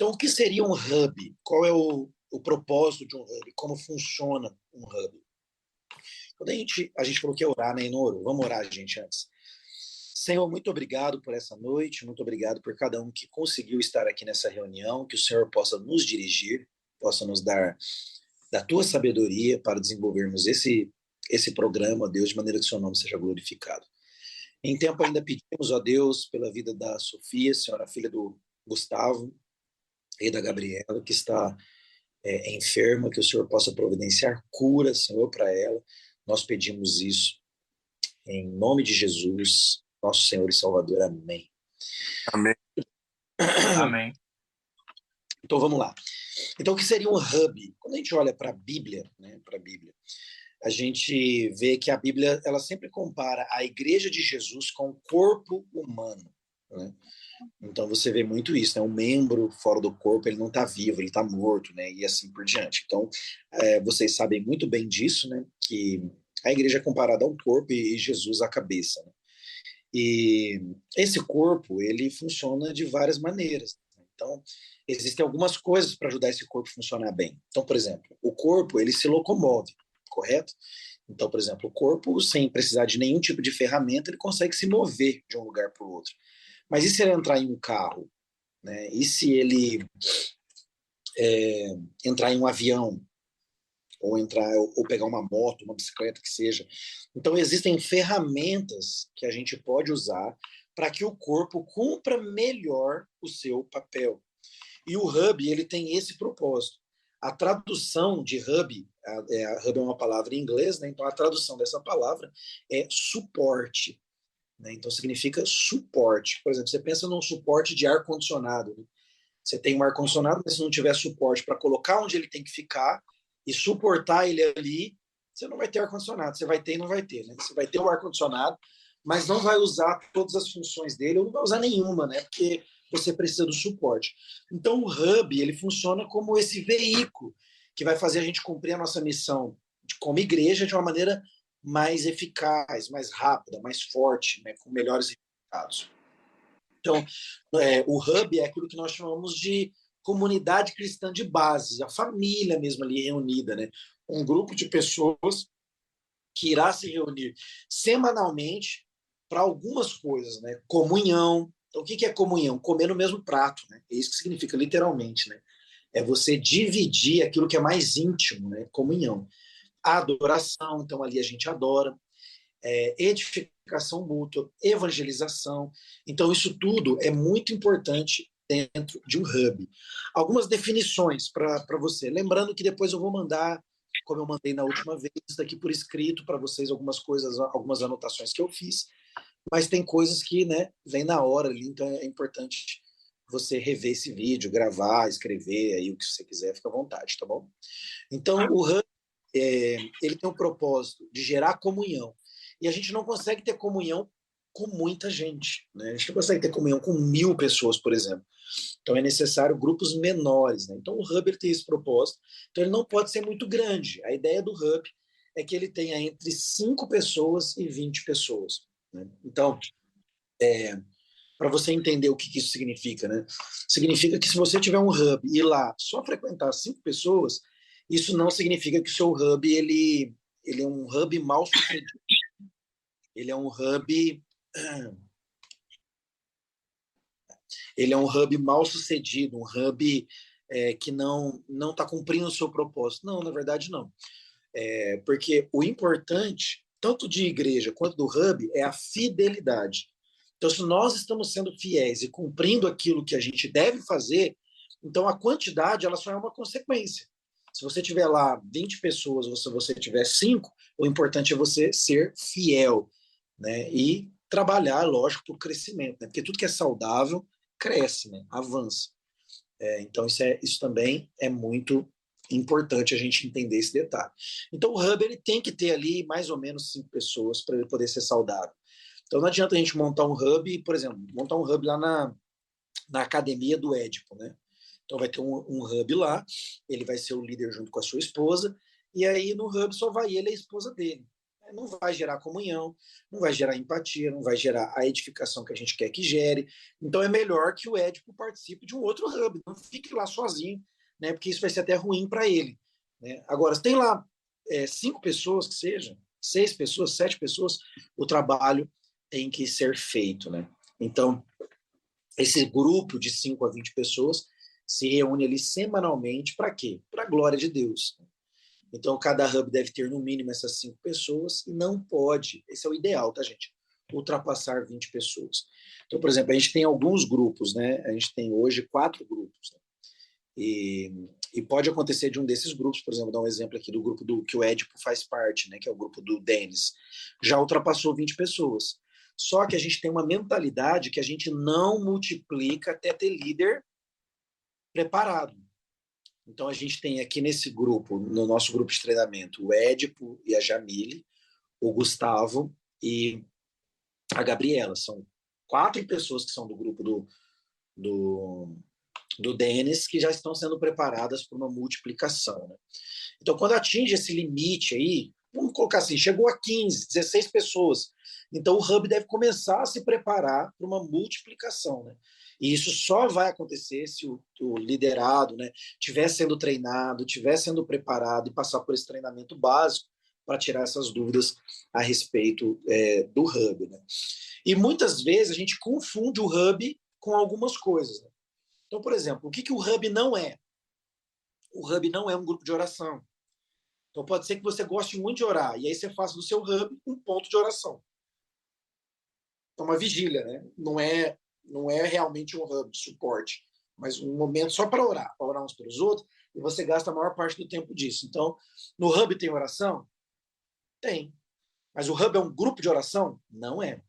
Então, o que seria um hub? Qual é o propósito de um hub? Como funciona um hub? Quando a gente falou que ia orar, né, Inoro? Vamos orar, gente, antes. Senhor, muito obrigado por essa noite, muito obrigado por cada um que conseguiu estar aqui nessa reunião, que o Senhor possa nos dirigir, possa nos dar da tua sabedoria para desenvolvermos esse programa, ó Deus, de maneira que o seu nome seja glorificado. Em tempo ainda pedimos, ó Deus, pela vida da Sofia, senhora filha do Gustavo e da Gabriela, que está enferma, que o Senhor possa providenciar cura, Senhor, para ela. Nós pedimos isso em nome de Jesus, nosso Senhor e Salvador. Amém. Amém. Amém. Então vamos lá. Então o que seria um hub? Quando a gente olha para a Bíblia, né, a gente vê que a Bíblia ela sempre compara a igreja de Jesus com o corpo humano, né? Então você vê muito isso, né? Um membro fora do corpo, ele não está vivo, ele está morto, né? E assim por diante. Então, vocês sabem muito bem disso, né? Que a igreja é comparada ao corpo e Jesus à cabeça, né? E esse corpo, ele funciona de várias maneiras. Então, existem algumas coisas para ajudar esse corpo a funcionar bem. Então, por exemplo, o corpo, ele se locomove, correto? Então, por exemplo, o corpo, sem precisar de nenhum tipo de ferramenta, ele consegue se mover de um lugar para o outro. Mas e se ele entrar em um carro? Né? E se ele entrar em um avião? Ou pegar uma moto, uma bicicleta, que seja. Então, existem ferramentas que a gente pode usar para que o corpo cumpra melhor o seu papel. E o hub, ele tem esse propósito. A tradução de hub, hub é uma palavra em inglês, né? Então a tradução dessa palavra é suporte. Né? Então significa suporte. Por exemplo, você pensa num suporte de ar-condicionado. Né? Você tem um ar-condicionado, mas se não tiver suporte para colocar onde ele tem que ficar e suportar ele ali, você não vai ter ar-condicionado. Você vai ter e não vai ter. Né? Você vai ter o ar-condicionado, mas não vai usar todas as funções dele, ou não vai usar nenhuma, né? Porque você precisa do suporte. Então, o hub, ele funciona como esse veículo que vai fazer a gente cumprir a nossa missão como igreja de uma maneira mais eficaz, mais rápida, mais forte, né? Com melhores resultados. Então, o hub é aquilo que nós chamamos de comunidade cristã de base, a família mesmo ali reunida, né? Um grupo de pessoas que irá se reunir semanalmente para algumas coisas, né? Comunhão. Então, o que é comunhão? Comer no mesmo prato, né? É isso que significa, literalmente, né? É você dividir aquilo que é mais íntimo, né? Comunhão. Adoração, então ali a gente adora. Edificação mútua, evangelização. Então, isso tudo é muito importante dentro de um hub. Algumas definições para você. Lembrando que depois eu vou mandar, como eu mandei na última vez, daqui por escrito para vocês algumas coisas, algumas anotações que eu fiz, mas tem coisas que, né, vem na hora ali, então é importante você rever esse vídeo, gravar, escrever, aí o que você quiser, fica à vontade, tá bom? Então, o hub, ele tem o propósito de gerar comunhão. E a gente não consegue ter comunhão com muita gente. Né? A gente não consegue ter comunhão com 1000 pessoas, por exemplo. Então é necessário grupos menores. Né? Então o hub tem esse propósito. Então ele não pode ser muito grande. A ideia do hub é que ele tenha entre 5 pessoas e 20 pessoas. Né? Então, para você entender o que isso significa, né? Significa que se você tiver um hub e lá só frequentar 5 pessoas, isso não significa que o seu hub ele é um hub mal sucedido. Ele é um hub mal sucedido, um hub que não está cumprindo o seu propósito. Não, na verdade não. Porque o importante, tanto de igreja quanto do hub, é a fidelidade. Então, se nós estamos sendo fiéis e cumprindo aquilo que a gente deve fazer, então a quantidade ela só é uma consequência. Se você tiver lá 20 pessoas, ou se você tiver 5, o importante é você ser fiel, né? E trabalhar, lógico, para o crescimento, né? Porque tudo que é saudável cresce, né? Avança. Então isso também é muito importante a gente entender esse detalhe. Então o hub ele tem que ter ali mais ou menos 5 pessoas para ele poder ser saudável. Então não adianta a gente montar um hub, por exemplo, montar um hub lá na academia do Édipo, né? Então vai ter um hub lá, ele vai ser o líder junto com a sua esposa, e aí no hub só vai ele e a esposa dele. Não vai gerar comunhão, não vai gerar empatia, não vai gerar a edificação que a gente quer que gere. Então é melhor que o Édipo participe de um outro hub, não fique lá sozinho, né? Porque isso vai ser até ruim para ele. Né? Agora, se tem lá 5 pessoas que seja, 6 pessoas, 7 pessoas, o trabalho tem que ser feito. Né? Então, esse grupo de 5 a 20 pessoas se reúne ali semanalmente para quê? Para a glória de Deus. Então, cada hub deve ter no mínimo essas 5 pessoas e não pode, esse é o ideal, tá, gente? Ultrapassar 20 pessoas. Então, por exemplo, a gente tem alguns grupos, né? A gente tem hoje 4 grupos. Né? E pode acontecer de um desses grupos, por exemplo, dar um exemplo aqui do grupo que o Édipo faz parte, né? Que é o grupo do Denis, já ultrapassou 20 pessoas. Só que a gente tem uma mentalidade que a gente não multiplica até ter líder preparado. Então, a gente tem aqui nesse grupo, no nosso grupo de treinamento, o Édipo e a Jamile, o Gustavo e a Gabriela. São 4 pessoas que são do grupo do Denis, que já estão sendo preparadas para uma multiplicação. Né? Então, quando atinge esse limite aí, vamos colocar assim, chegou a 15, 16 pessoas. Então, o Hub deve começar a se preparar para uma multiplicação. Né? E isso só vai acontecer se o liderado, né, estiver sendo treinado, estiver sendo preparado e passar por esse treinamento básico para tirar essas dúvidas a respeito do Hub. Né? E muitas vezes a gente confunde o Hub com algumas coisas. Né? Então, por exemplo, o que o Hub não é? O Hub não é um grupo de oração. Então, pode ser que você goste muito de orar, e aí você faça do seu Hub um ponto de oração. Então, uma vigília, né? Não é realmente um Hub de suporte, mas um momento só para orar uns pelos outros, e você gasta a maior parte do tempo disso. Então, no Hub tem oração? Tem. Mas o Hub é um grupo de oração? Não é.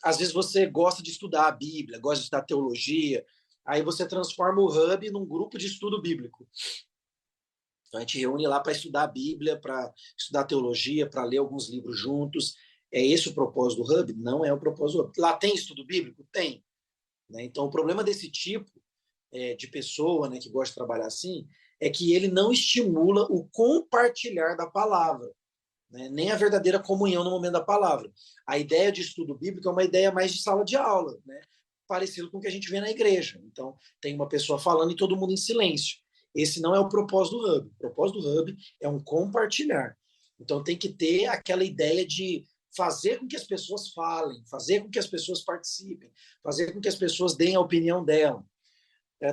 Às vezes você gosta de estudar a Bíblia, gosta de estudar teologia, aí você transforma o Hub num grupo de estudo bíblico. Então a gente reúne lá para estudar a Bíblia, para estudar teologia, para ler alguns livros juntos. É esse o propósito do Hub? Não é o propósito do Hub. Lá tem estudo bíblico? Tem. Né? Então o problema desse tipo de pessoa, né, que gosta de trabalhar assim, é que ele não estimula o compartilhar da palavra. Né? Nem a verdadeira comunhão no momento da palavra. A ideia de estudo bíblico é uma ideia mais de sala de aula, né? Parecido com o que a gente vê na igreja. Então, tem uma pessoa falando e todo mundo em silêncio. Esse não é o propósito do Hub. O propósito do Hub é um compartilhar. Então, tem que ter aquela ideia de fazer com que as pessoas falem, fazer com que as pessoas participem, fazer com que as pessoas deem a opinião dela.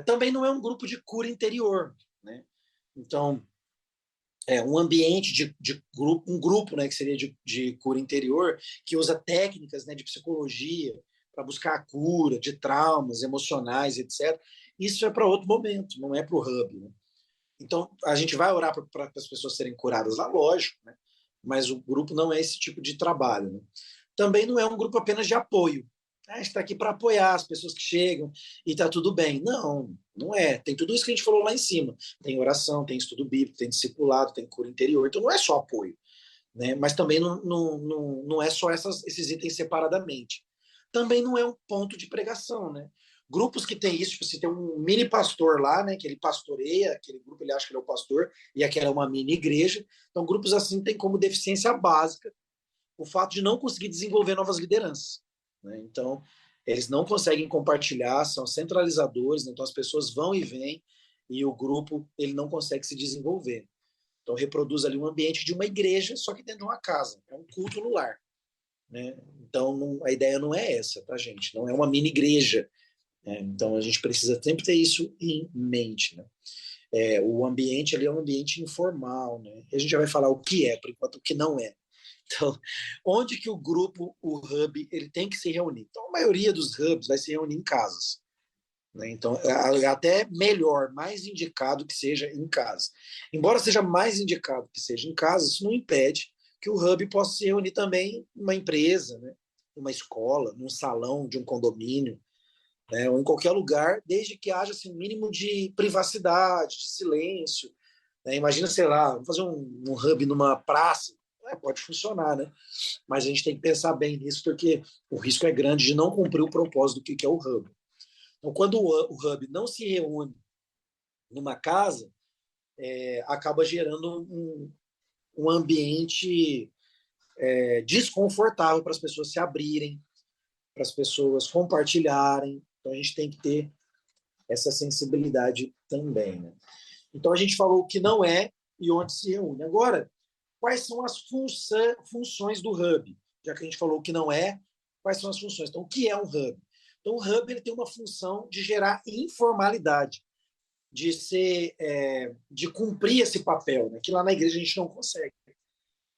Também não é um grupo de cura interior, né? Então, um ambiente de grupo, um grupo, né, que seria de cura interior, que usa técnicas, né, de psicologia para buscar a cura de traumas emocionais, etc. Isso é para outro momento, não é para o Hub. Né? Então, a gente vai orar para as pessoas serem curadas lá, lógico, né? Mas o grupo não é esse tipo de trabalho. Né? Também não é um grupo apenas de apoio. A gente está aqui para apoiar as pessoas que chegam e está tudo bem. Não, não é. Tem tudo isso que a gente falou lá em cima. Tem oração, tem estudo bíblico, tem discipulado, tem cura interior. Então não é só apoio. Né? Mas também não é só esses itens separadamente. Também não é um ponto de pregação. Né? Grupos que tem isso, tipo, você tem um mini pastor lá, né, que ele pastoreia, aquele grupo ele acha que ele é o pastor, e aquela é uma mini igreja. Então grupos assim têm como deficiência básica o fato de não conseguir desenvolver novas lideranças. Né? Então, eles não conseguem compartilhar, são centralizadores, né? Então as pessoas vão e vêm e o grupo ele não consegue se desenvolver. Então reproduz ali um ambiente de uma igreja, só que dentro de uma casa. É um culto no lar. Né? Então a ideia não é essa, tá, gente? Não é uma mini igreja. Né? Então a gente precisa sempre ter isso em mente. Né? O ambiente ali é um ambiente informal. Né? E a gente já vai falar o que é, por enquanto o que não é. Então, onde que o grupo, o hub, ele tem que se reunir? Então, a maioria dos hubs vai se reunir em casas. Né? Então, é até melhor, mais indicado que seja em casa. Embora seja mais indicado que seja em casa, isso não impede que o hub possa se reunir também em uma empresa, né? Uma escola, num salão de um condomínio, né? Ou em qualquer lugar, desde que haja assim, um mínimo de privacidade, de silêncio. Né? Imagina, sei lá, vamos fazer um hub numa praça, pode funcionar, né? Mas a gente tem que pensar bem nisso, porque o risco é grande de não cumprir o propósito do que é o hub. Então, quando o hub não se reúne numa casa, acaba gerando um ambiente desconfortável para as pessoas se abrirem, para as pessoas compartilharem. Então a gente tem que ter essa sensibilidade também, né? Então a gente falou o que não é e onde se reúne. Agora, quais são as funções do Hub? Já que a gente falou o que não é, quais são as funções? Então, o que é um Hub? Então, o Hub ele tem uma função de gerar informalidade, de cumprir esse papel, né? Que lá na igreja a gente não consegue.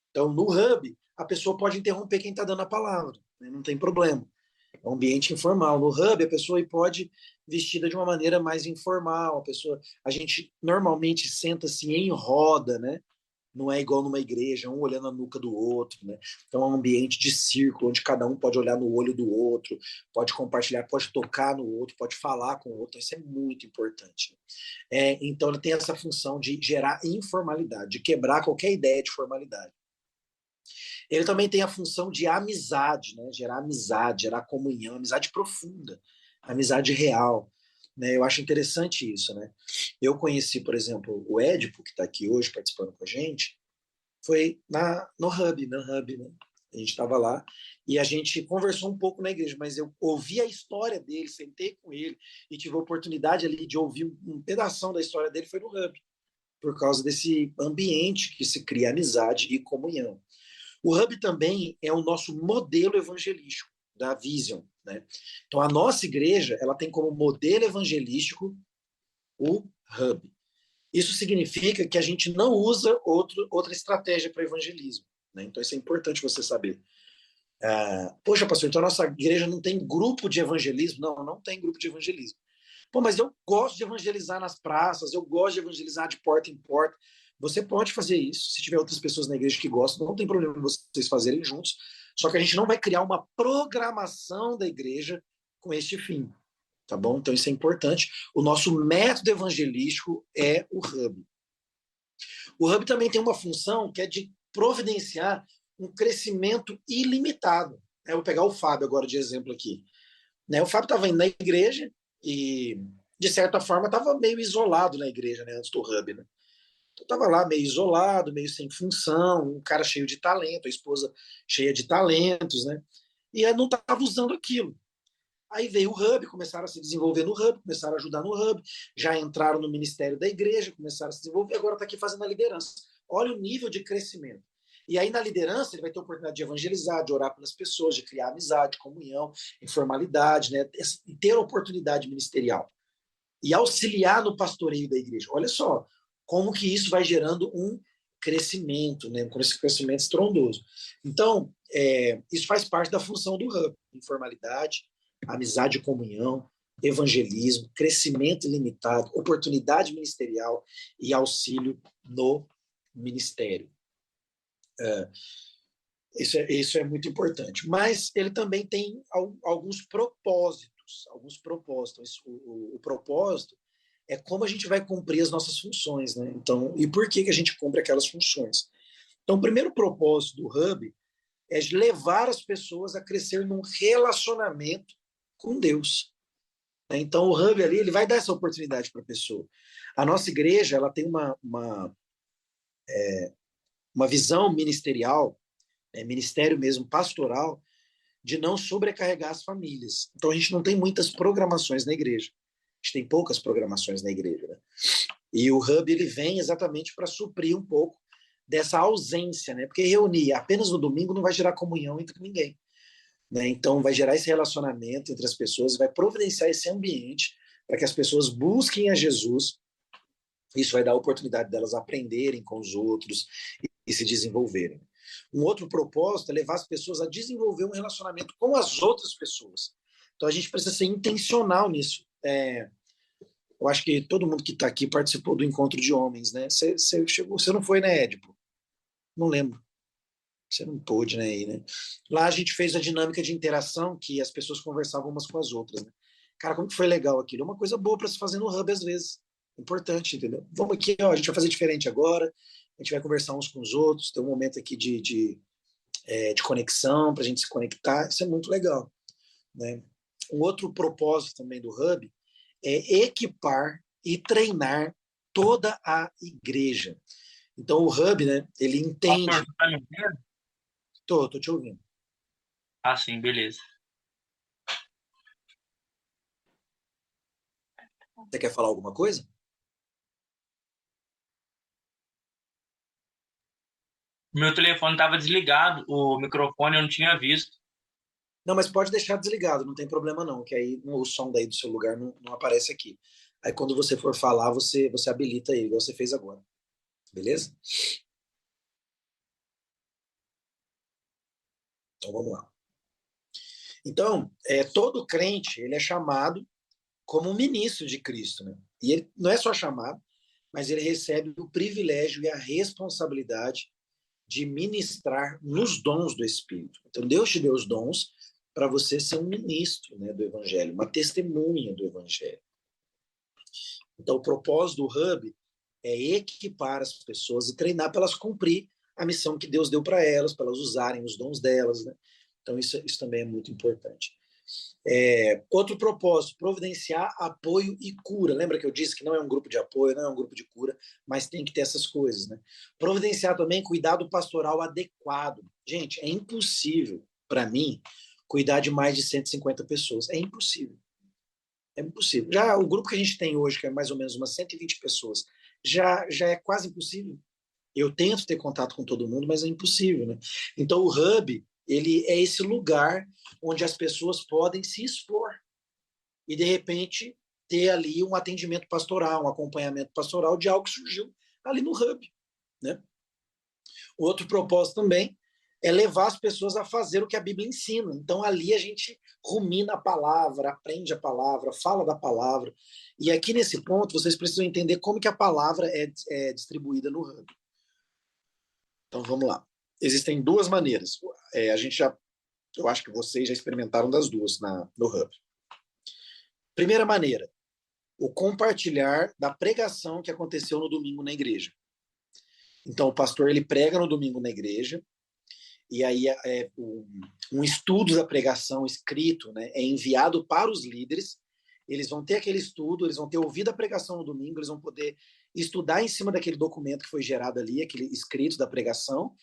Então, no Hub, a pessoa pode interromper quem está dando a palavra, né? Não tem problema. É um ambiente informal. No Hub, a pessoa pode vestida de uma maneira mais informal. A gente normalmente senta-se em roda, né? Não é igual numa igreja, um olhando a nuca do outro, né? Então é um ambiente de círculo, onde cada um pode olhar no olho do outro, pode compartilhar, pode tocar no outro, pode falar com o outro. Isso é muito importante. Então ele tem essa função de gerar informalidade, de quebrar qualquer ideia de formalidade. Ele também tem a função de amizade, né? Gerar amizade, gerar comunhão, amizade profunda, amizade real. Né? Eu acho interessante isso. Né? Eu conheci, por exemplo, o Édipo, que está aqui hoje participando com a gente, foi no Hub. Né? A gente estava lá e a gente conversou um pouco na igreja, mas eu ouvi a história dele, sentei com ele e tive a oportunidade ali de ouvir um pedação da história dele, foi no Hub, por causa desse ambiente que se cria amizade e comunhão. O Hub também é o nosso modelo evangelístico da Vision. Né? Então, a nossa igreja ela tem como modelo evangelístico o Hub. Isso significa que a gente não usa outra estratégia para evangelismo. Né? Então, isso é importante você saber. Poxa, pastor, então a nossa igreja não tem grupo de evangelismo? Não, não tem grupo de evangelismo. Pô, mas eu gosto de evangelizar nas praças, eu gosto de evangelizar de porta em porta. Você pode fazer isso. Se tiver outras pessoas na igreja que gostam, não tem problema vocês fazerem juntos. Só que a gente não vai criar uma programação da igreja com este fim. Tá bom? Então isso é importante. O nosso método evangelístico é o Hub. O Hub também tem uma função que é de providenciar um crescimento ilimitado. Eu vou pegar o Fábio agora de exemplo aqui. O Fábio estava indo na igreja e, de certa forma, estava meio isolado na igreja, né, antes do Hub. Né? Estava lá meio isolado, meio sem função, um cara cheio de talento, a esposa cheia de talentos, né? E não estava usando aquilo. Aí veio o Hub, começaram a se desenvolver no Hub, começaram a ajudar no Hub, já entraram no ministério da igreja, começaram a se desenvolver, agora está aqui fazendo a liderança. Olha o nível de crescimento. E aí na liderança ele vai ter a oportunidade de evangelizar, de orar pelas pessoas, de criar amizade, comunhão, informalidade, né? E ter a oportunidade ministerial. E auxiliar no pastoreio da igreja. Olha só, como que isso vai gerando um crescimento, né? Um crescimento estrondoso. Então, isso faz parte da função do Hub. Informalidade, amizade e comunhão, evangelismo, crescimento ilimitado, oportunidade ministerial e auxílio no ministério. Isso é muito importante. Mas ele também tem alguns propósitos. O propósito é como a gente vai cumprir as nossas funções, né? Então, e por que a gente cumpre aquelas funções? Então, o primeiro propósito do Hub é de levar as pessoas a crescer num relacionamento com Deus. Então, o Hub ali ele vai dar essa oportunidade para a pessoa. A nossa igreja ela tem uma visão ministerial, ministério mesmo, pastoral, de não sobrecarregar as famílias. Então, a gente não tem muitas programações na igreja. A gente tem poucas programações na igreja. Né? E o Hub ele vem exatamente para suprir um pouco dessa ausência, né? Porque reunir apenas no domingo não vai gerar comunhão entre ninguém. Né? Então, vai gerar esse relacionamento entre as pessoas, vai providenciar esse ambiente para que as pessoas busquem a Jesus. Isso vai dar a oportunidade delas aprenderem com os outros e se desenvolverem. Um outro propósito é levar as pessoas a desenvolver um relacionamento com as outras pessoas. Então, a gente precisa ser intencional nisso. Eu acho que todo mundo que está aqui participou do encontro de homens, né? Você não foi, né, Édipo? Não lembro. Você não pôde, né? Lá a gente fez a dinâmica de interação que as pessoas conversavam umas com as outras, né? Cara, como que foi legal aquilo? É uma coisa boa para se fazer no Hub às vezes. Importante, entendeu? Vamos aqui, ó, a gente vai fazer diferente agora. A gente vai conversar uns com os outros. Tem um momento aqui de conexão para a gente se conectar. Isso é muito legal, né? Um outro propósito também do Hub é equipar e treinar toda a igreja. Então o Hub, né, ele Pastor, entende. você tá me ouvindo? Tô te ouvindo. Ah, sim, beleza. Você quer falar alguma coisa? Meu telefone estava desligado, o microfone eu não tinha visto. Não, mas pode deixar desligado, não tem problema não, que aí o som daí do seu lugar não aparece aqui. Aí quando você for falar, você habilita ele, igual você fez agora. Beleza? Então vamos lá. Então, todo crente, ele é chamado como um ministro de Cristo, né? E ele não é só chamado, mas ele recebe o privilégio e a responsabilidade de ministrar nos dons do Espírito. Então, Deus te deu os dons para você ser um ministro, né, do Evangelho, uma testemunha do Evangelho. Então, o propósito do Hub é equipar as pessoas e treinar para elas cumprir a missão que Deus deu para elas usarem os dons delas, né? Então, isso também é muito importante. Outro propósito, providenciar apoio e cura. Lembra que eu disse que não é um grupo de apoio, não é um grupo de cura, mas tem que ter essas coisas, né? Providenciar também cuidado pastoral adequado. Gente, é impossível, para mim, cuidar de mais de 150 pessoas. É impossível. É impossível. Já o grupo que a gente tem hoje, que é mais ou menos umas 120 pessoas, já é quase impossível. Eu tento ter contato com todo mundo, mas é impossível, né? Então o Hub, ele é esse lugar onde as pessoas podem se expor e de repente ter ali um atendimento pastoral, um acompanhamento pastoral de algo que surgiu ali no Hub, né? O outro propósito também é levar as pessoas a fazer o que a Bíblia ensina. Então ali a gente rumina a palavra, aprende a palavra, fala da palavra. E aqui nesse ponto vocês precisam entender como que a palavra é distribuída no Hub. Então vamos lá. Existem duas maneiras. Eu acho que vocês já experimentaram das duas no Hub. Primeira maneira, o compartilhar da pregação que aconteceu no domingo na igreja. Então o pastor ele prega no domingo na igreja e aí um estudo da pregação escrito, né, é enviado para os líderes. Eles vão ter aquele estudo, eles vão ter ouvido a pregação no domingo, eles vão poder estudar em cima daquele documento que foi gerado ali, aquele escrito da pregação.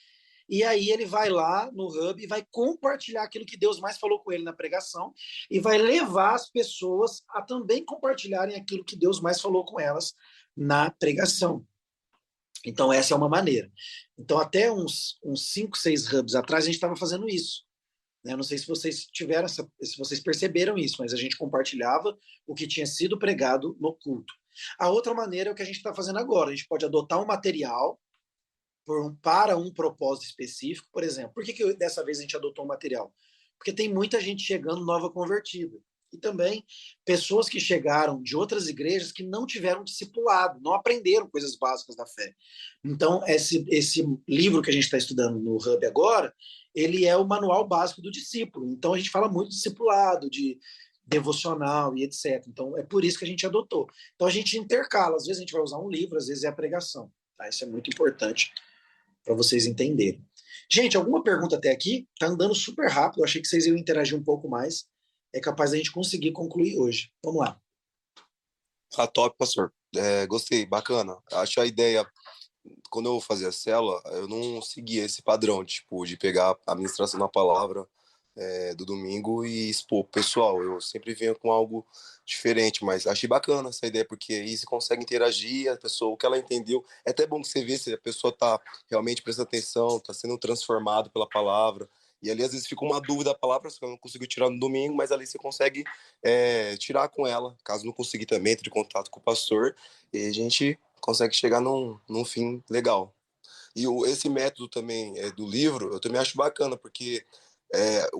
E aí ele vai lá no Hub e vai compartilhar aquilo que Deus mais falou com ele na pregação e vai levar as pessoas a também compartilharem aquilo que Deus mais falou com elas na pregação. Então essa é uma maneira. Então até uns 5, 6 Hubs atrás a gente estava fazendo isso. Né? Não sei se vocês se vocês perceberam isso, mas a gente compartilhava o que tinha sido pregado no culto. A outra maneira é o que a gente está fazendo agora. A gente pode adotar um material para um propósito específico, por exemplo. Por que dessa vez a gente adotou um material? Porque tem muita gente chegando nova convertida. E também pessoas que chegaram de outras igrejas que não tiveram discipulado, não aprenderam coisas básicas da fé. Então, esse livro que a gente está estudando no Hub agora, ele é o manual básico do discípulo. Então, a gente fala muito de discipulado, de devocional e etc. Então, é por isso que a gente adotou. Então, a gente intercala. Às vezes a gente vai usar um livro, às vezes é a pregação. Tá? Isso é muito importante para vocês entenderem. Gente, alguma pergunta até aqui? Tá andando super rápido, eu achei que vocês iam interagir um pouco mais. É capaz da gente conseguir concluir hoje. Vamos lá. Ah, top, pastor. Gostei, bacana. Acho a ideia, quando eu fazia a célula, eu não seguia esse padrão, tipo, de pegar a ministração da palavra do domingo e expor pro pessoal. Eu sempre venho com algo diferente, mas achei bacana essa ideia, porque aí você consegue interagir, a pessoa, o que ela entendeu. É até bom que você vê se a pessoa tá realmente prestando atenção, tá sendo transformado pela palavra. E ali, às vezes, fica uma dúvida a palavra, você não conseguiu tirar no domingo, mas ali você consegue tirar com ela. Caso não conseguir também, entre em contato com o pastor, e a gente consegue chegar num fim legal. E esse método também do livro, eu também acho bacana, porque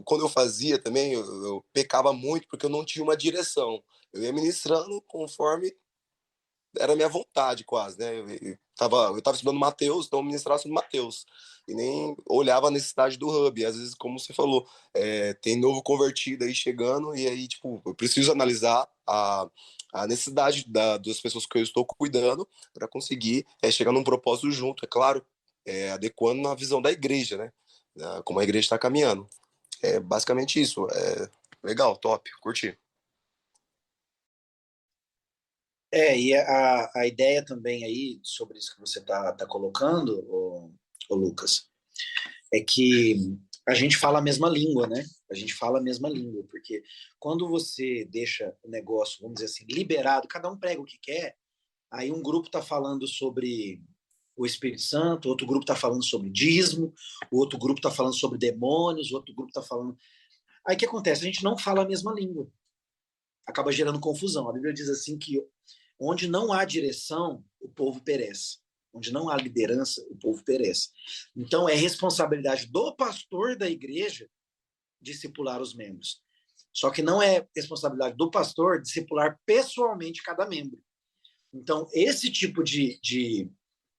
quando eu fazia também, eu pecava muito porque eu não tinha uma direção. Eu ia ministrando conforme era a minha vontade, quase, né? Eu tava estudando Mateus, então eu ministrava sobre Mateus. E nem olhava a necessidade do Hub. E às vezes, como você falou, tem novo convertido aí chegando, e aí, tipo, eu preciso analisar a necessidade das pessoas que eu estou cuidando para conseguir chegar num propósito junto, é claro, adequando na visão da igreja, né? Como a igreja está caminhando. É basicamente isso. Legal, top, curti. E a ideia também aí, sobre isso que você tá colocando, ô Lucas, é que a gente fala a mesma língua, né? A gente fala a mesma língua, porque quando você deixa o negócio, vamos dizer assim, liberado, cada um prega o que quer, aí um grupo está falando sobre o Espírito Santo, outro grupo está falando sobre dízimo, o outro grupo está falando sobre demônios, o outro grupo está falando... Aí o que acontece? A gente não fala a mesma língua. Acaba gerando confusão. A Bíblia diz assim que onde não há direção, o povo perece. Onde não há liderança, o povo perece. Então, é responsabilidade do pastor da igreja discipular os membros. Só que não é responsabilidade do pastor discipular pessoalmente cada membro. Então, esse tipo de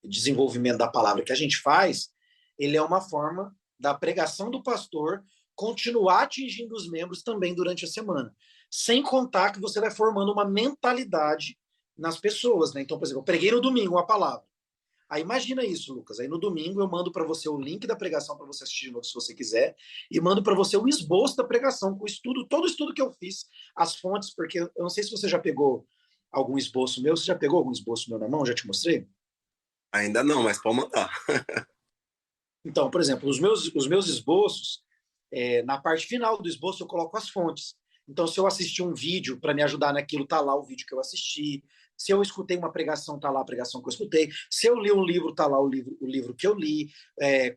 desenvolvimento da palavra que a gente faz, ele é uma forma da pregação do pastor continuar atingindo os membros também durante a semana. Sem contar que você vai formando uma mentalidade nas pessoas, né? Então, por exemplo, eu preguei no domingo uma palavra. Aí imagina isso, Lucas. Aí no domingo eu mando para você o link da pregação para você assistir de novo se você quiser, e mando para você o esboço da pregação, com o estudo, todo o estudo que eu fiz, as fontes, porque eu não sei se você já pegou algum esboço meu. Você já pegou algum esboço meu na mão? Já te mostrei? Ainda não, mas pode mandar. Então, por exemplo, os meus esboços, na parte final do esboço eu coloco as fontes. Então, se eu assisti um vídeo para me ajudar naquilo, tá lá o vídeo que eu assisti. Se eu escutei uma pregação, tá lá a pregação que eu escutei. Se eu li um livro, tá lá o livro que eu li.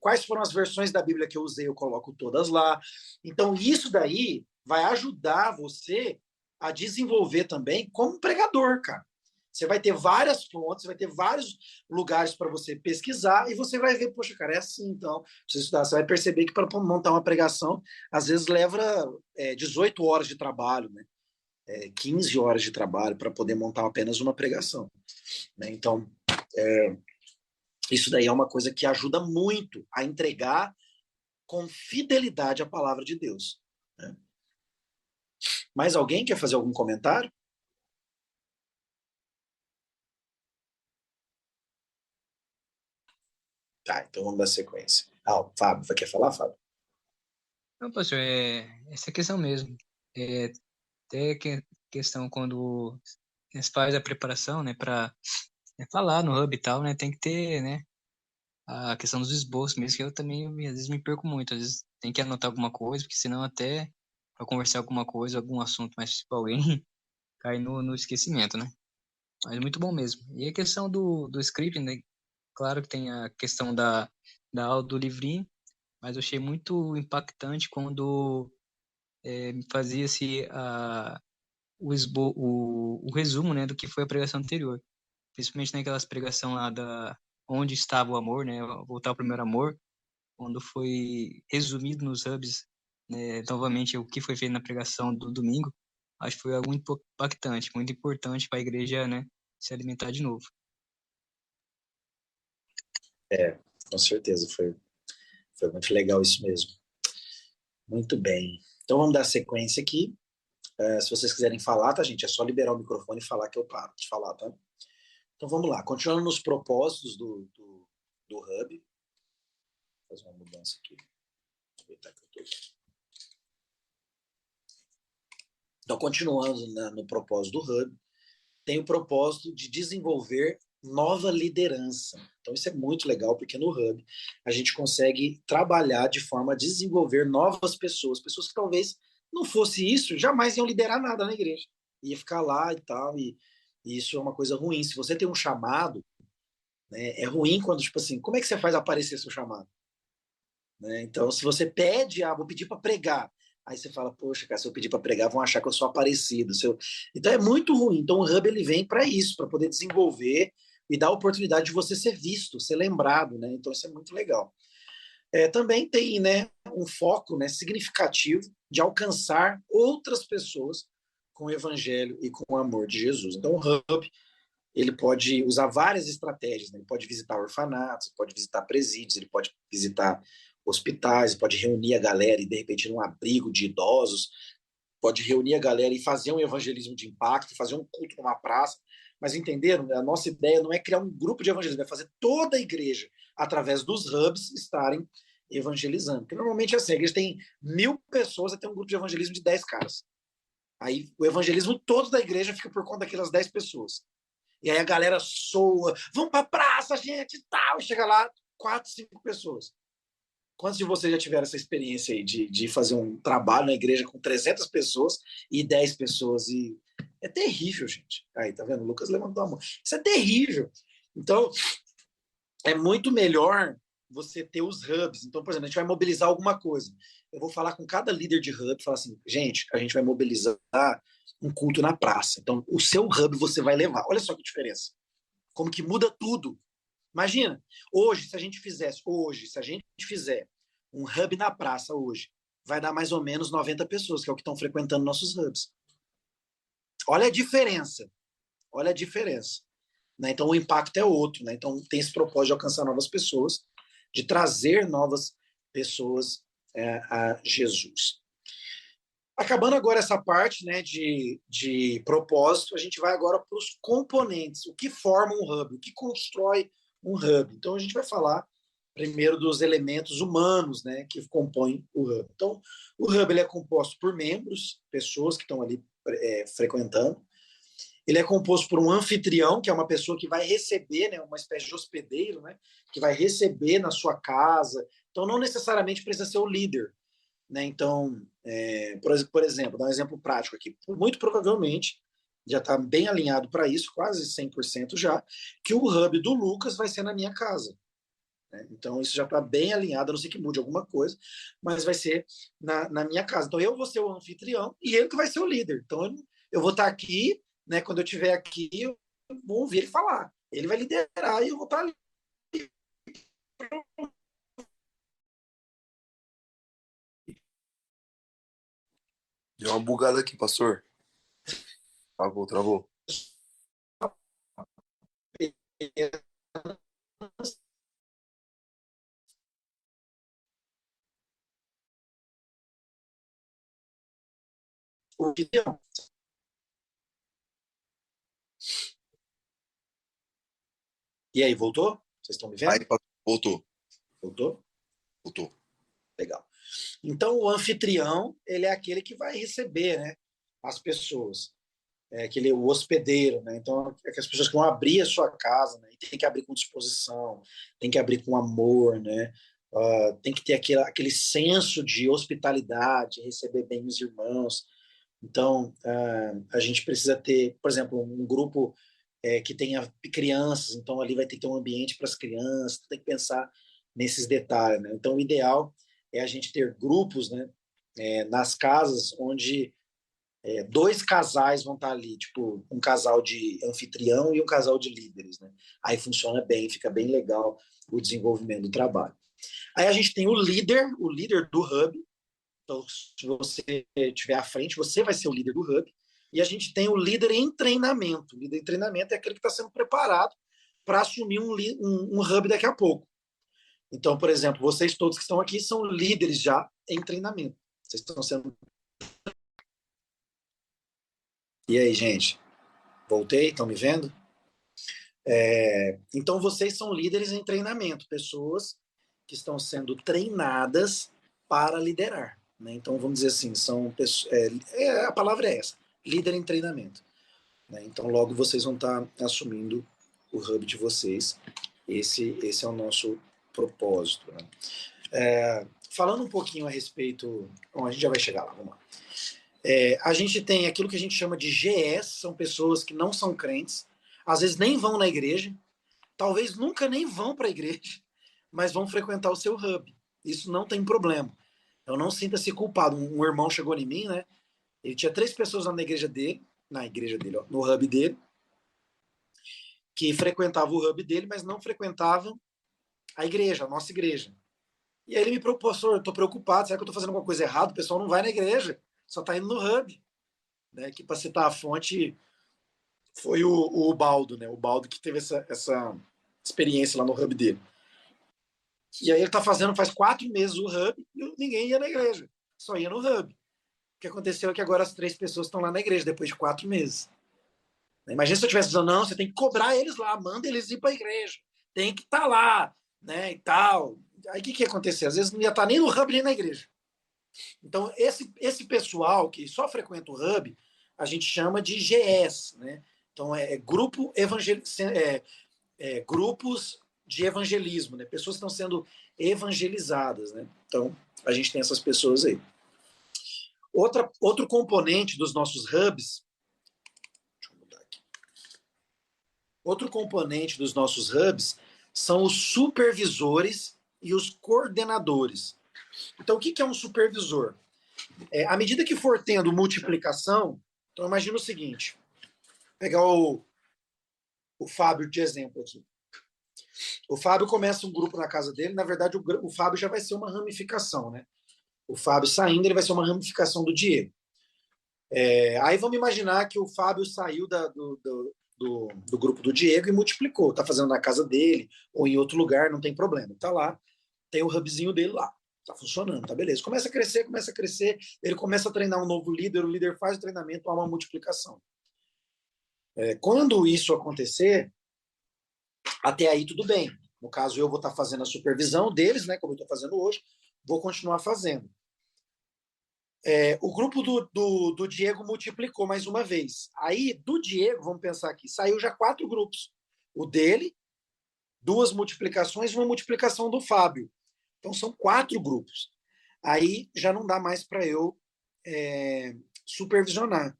Quais foram as versões da Bíblia que eu usei, eu coloco todas lá. Então, isso daí vai ajudar você a desenvolver também como pregador, cara. Você vai ter várias fontes, vai ter vários lugares para você pesquisar e você vai ver, poxa, cara, é assim, então, você estudar, você vai perceber que para montar uma pregação, às vezes leva 18 horas de trabalho, né? 15 horas de trabalho para poder montar apenas uma pregação, né? Então, isso daí é uma coisa que ajuda muito a entregar com fidelidade a palavra de Deus, né? Mais alguém quer fazer algum comentário? Tá, então vamos dar sequência. O Fábio, quer falar, Fábio? Não, pastor, essa questão mesmo. Até questão quando você faz a preparação, né, para falar no hub e tal, né, tem que ter, né, a questão dos esboços mesmo, que eu também às vezes me perco muito, às vezes tem que anotar alguma coisa, porque senão até para conversar alguma coisa, algum assunto mais com alguém, cai no esquecimento, né? Mas é muito bom mesmo. E a questão do script, né, claro que tem a questão da aula do livrinho, mas eu achei muito impactante quando fazia-se o resumo, né, do que foi a pregação anterior. Principalmente naquelas pregação lá Onde Estava o Amor, né, Voltar ao Primeiro Amor, quando foi resumido nos hubs, né, novamente o que foi feito na pregação do domingo. Acho que foi algo muito impactante, muito importante para a igreja, né, se alimentar de novo. Com certeza, foi muito legal isso mesmo. Muito bem. Então vamos dar sequência aqui. Se vocês quiserem falar, tá, gente? É só liberar o microfone e falar que eu paro de falar, tá? Então vamos lá. Continuando nos propósitos do Hub. Vou fazer uma mudança aqui. Aproveitar que eu tô aqui. Então, continuando no propósito do Hub, tem o propósito de desenvolver nova liderança. Então, isso é muito legal, porque no Hub a gente consegue trabalhar de forma a desenvolver novas pessoas que talvez não fosse isso, jamais iam liderar nada na igreja. Ia ficar lá e tal, e isso é uma coisa ruim. Se você tem um chamado, né, é ruim quando, tipo assim, como é que você faz aparecer seu chamado? Né? Então, se você pede, vou pedir para pregar, aí você fala, poxa, cara, se eu pedir para pregar, vão achar que eu sou aparecido. Então, é muito ruim. Então, o Hub ele vem para isso, para poder desenvolver e dar a oportunidade de você ser visto, ser lembrado, né? Então, isso é muito legal. Também tem, né, um foco, né, significativo de alcançar outras pessoas com o evangelho e com o amor de Jesus. Então, o Hub ele pode usar várias estratégias, né? Ele pode visitar orfanatos, pode visitar presídios, ele pode visitar hospitais, pode reunir a galera e, de repente, num abrigo de idosos, pode reunir a galera e fazer um evangelismo de impacto, fazer um culto numa praça. Mas entenderam? A nossa ideia não é criar um grupo de evangelismo, é fazer toda a igreja, através dos hubs, estarem evangelizando. Porque normalmente é assim, a igreja tem 1.000 pessoas, tem um grupo de evangelismo de 10 caras. Aí o evangelismo todo da igreja fica por conta daquelas 10 pessoas. E aí a galera soa, vamos pra praça, gente, e tal. Chega lá, 4, 5 pessoas. Quantos de vocês já tiveram essa experiência aí de fazer um trabalho na igreja com 300 pessoas e 10 pessoas? E é terrível, gente. Aí, tá vendo? O Lucas levantou a mão. Isso é terrível. Então, é muito melhor você ter os hubs. Então, por exemplo, a gente vai mobilizar alguma coisa. Eu vou falar com cada líder de hub, falar assim, gente, a gente vai mobilizar um culto na praça. Então, o seu hub você vai levar. Olha só que diferença. Como que muda tudo. Imagina, se a gente fizer um hub na praça hoje, vai dar mais ou menos 90 pessoas, que é o que estão frequentando nossos hubs. Olha a diferença. Olha a diferença. Né? Então, o impacto é outro. Né? Então, tem esse propósito de alcançar novas pessoas, de trazer novas pessoas a Jesus. Acabando agora essa parte, né, de propósito, a gente vai agora para os componentes. O que forma um hub? O que constrói um hub? Então, a gente vai falar primeiro dos elementos humanos, né, que compõem o hub. Então, o hub ele é composto por membros, pessoas que estão ali frequentando. Ele é composto por um anfitrião, que é uma pessoa que vai receber, né, uma espécie de hospedeiro, né, que vai receber na sua casa. Então, não necessariamente precisa ser o líder. Né? Então, por exemplo, dar um exemplo prático aqui. Muito provavelmente, já está bem alinhado para isso, quase 100% já, que o hub do Lucas vai ser na minha casa. Né? Então, isso já está bem alinhado, a não ser que mude alguma coisa, mas vai ser na minha casa. Então, eu vou ser o anfitrião e ele que vai ser o líder. Então, eu vou estar aqui, né? Quando eu estiver aqui, eu vou ouvir ele falar. Ele vai liderar e eu vou estar ali. Deu uma bugada aqui, pastor. Travou. E aí, voltou? Vocês estão me vendo? Aí, voltou. Voltou? Legal. Então, o anfitrião, ele é aquele que vai receber, né, as pessoas. O hospedeiro, né? Então, é que as pessoas que vão abrir a sua casa, né? E tem que abrir com disposição, tem que abrir com amor, né? Tem que ter aquele senso de hospitalidade, receber bem os irmãos. Então, a gente precisa ter, por exemplo, um grupo que tenha crianças, então ali vai ter que ter um ambiente para as crianças, tem que pensar nesses detalhes, né? Então, o ideal é a gente ter grupos, né, nas casas onde 2 casais vão estar ali, tipo um casal de anfitrião e um casal de líderes, né? Aí funciona bem, fica bem legal o desenvolvimento do trabalho. Aí a gente tem o líder do hub. Então, se você estiver à frente, você vai ser o líder do hub. E a gente tem o líder em treinamento. O líder em treinamento é aquele que está sendo preparado para assumir um hub daqui a pouco. Então, por exemplo, vocês todos que estão aqui são líderes já em treinamento. Vocês estão sendo... E aí, gente? Voltei? Estão me vendo? Então, vocês são líderes em treinamento. Pessoas que estão sendo treinadas para liderar. Né? Então, vamos dizer assim, são pessoas, a palavra é essa, líder em treinamento. Né? Então, logo vocês vão estar assumindo o hub de vocês. Esse é o nosso propósito. Né? Falando um pouquinho a respeito... Bom, a gente já vai chegar lá, vamos lá. A gente tem aquilo que a gente chama de GS, são pessoas que não são crentes, às vezes nem vão na igreja, talvez nunca nem vão para a igreja, mas vão frequentar o seu hub. Isso não tem problema. Eu não sinta-se culpado. Um irmão chegou em mim, né? Ele tinha 3 pessoas lá na igreja dele, ó, no hub dele, que frequentavam o hub dele, mas não frequentavam a igreja, a nossa igreja. E aí ele me propôs, eu estou preocupado, será que eu estou fazendo alguma coisa errada? O pessoal não vai na igreja, só está indo no hub. Né? Que, para citar a fonte, foi o Baldo, né? O Baldo que teve essa experiência lá no hub dele. E aí ele está fazendo, faz 4 meses o hub e ninguém ia na igreja, só ia no hub. O que aconteceu é que agora as 3 pessoas estão lá na igreja depois de 4 meses. Imagina se eu tivesse dizendo, não, você tem que cobrar eles lá, manda eles ir para a igreja, tem que estar lá, né, e tal. Aí o que ia acontecer? Às vezes não ia estar nem no hub nem na igreja. Então, esse pessoal que só frequenta o hub, a gente chama de GS, né? Então, grupos de evangelismo, né? Pessoas que estão sendo evangelizadas, né? Então, a gente tem essas pessoas aí. Outro componente dos nossos hubs, deixa eu mudar aqui. Outro componente dos nossos hubs são os supervisores e os coordenadores. Então, o que é um supervisor? À medida que for tendo multiplicação, então imagina o seguinte, vou pegar o Fábio de exemplo aqui. O Fábio começa um grupo na casa dele, na verdade o Fábio já vai ser uma ramificação, né? O Fábio saindo, ele vai ser uma ramificação do Diego. Aí vamos imaginar que o Fábio saiu do grupo do Diego e multiplicou, tá fazendo na casa dele ou em outro lugar, não tem problema, tá lá, tem o hubzinho dele lá. Tá funcionando, tá beleza. Começa a crescer, ele começa a treinar um novo líder, o líder faz o treinamento, há uma multiplicação. Quando isso acontecer, até aí tudo bem. No caso, eu vou estar fazendo a supervisão deles, né, como eu estou fazendo hoje, vou continuar fazendo. O grupo do Diego multiplicou mais uma vez. Aí, do Diego, vamos pensar aqui, saiu já 4 grupos. O dele, 2 multiplicações e uma multiplicação do Fábio. Então, são 4 grupos. Aí, já não dá mais para eu supervisionar.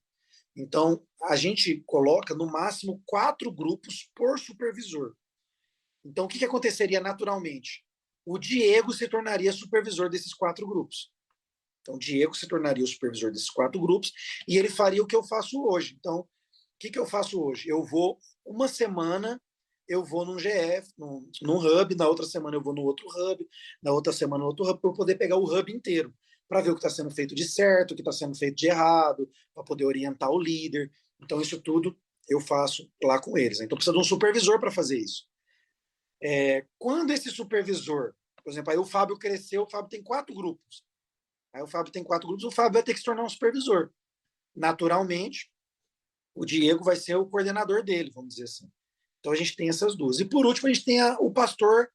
Então, a gente coloca, no máximo, 4 grupos por supervisor. Então, o que aconteceria naturalmente? O Diego se tornaria supervisor desses 4 grupos. Então, o Diego se tornaria o supervisor desses 4 grupos e ele faria o que eu faço hoje. Então, o que eu faço hoje? Eu vou, uma semana, eu vou num GF, num hub, na outra semana eu vou no outro hub, na outra semana no outro hub, para eu poder pegar o hub inteiro, para ver o que está sendo feito de certo, o que está sendo feito de errado, para poder orientar o líder. Então, isso tudo eu faço lá com eles. Então, precisa de um supervisor para fazer isso. Quando esse supervisor, por exemplo, aí o Fábio cresceu, o Fábio tem 4 grupos. Aí o Fábio tem 4 grupos, o Fábio vai ter que se tornar um supervisor. Naturalmente, o Diego vai ser o coordenador dele, vamos dizer assim. Então a gente tem essas duas. E por último, a gente tem o pastor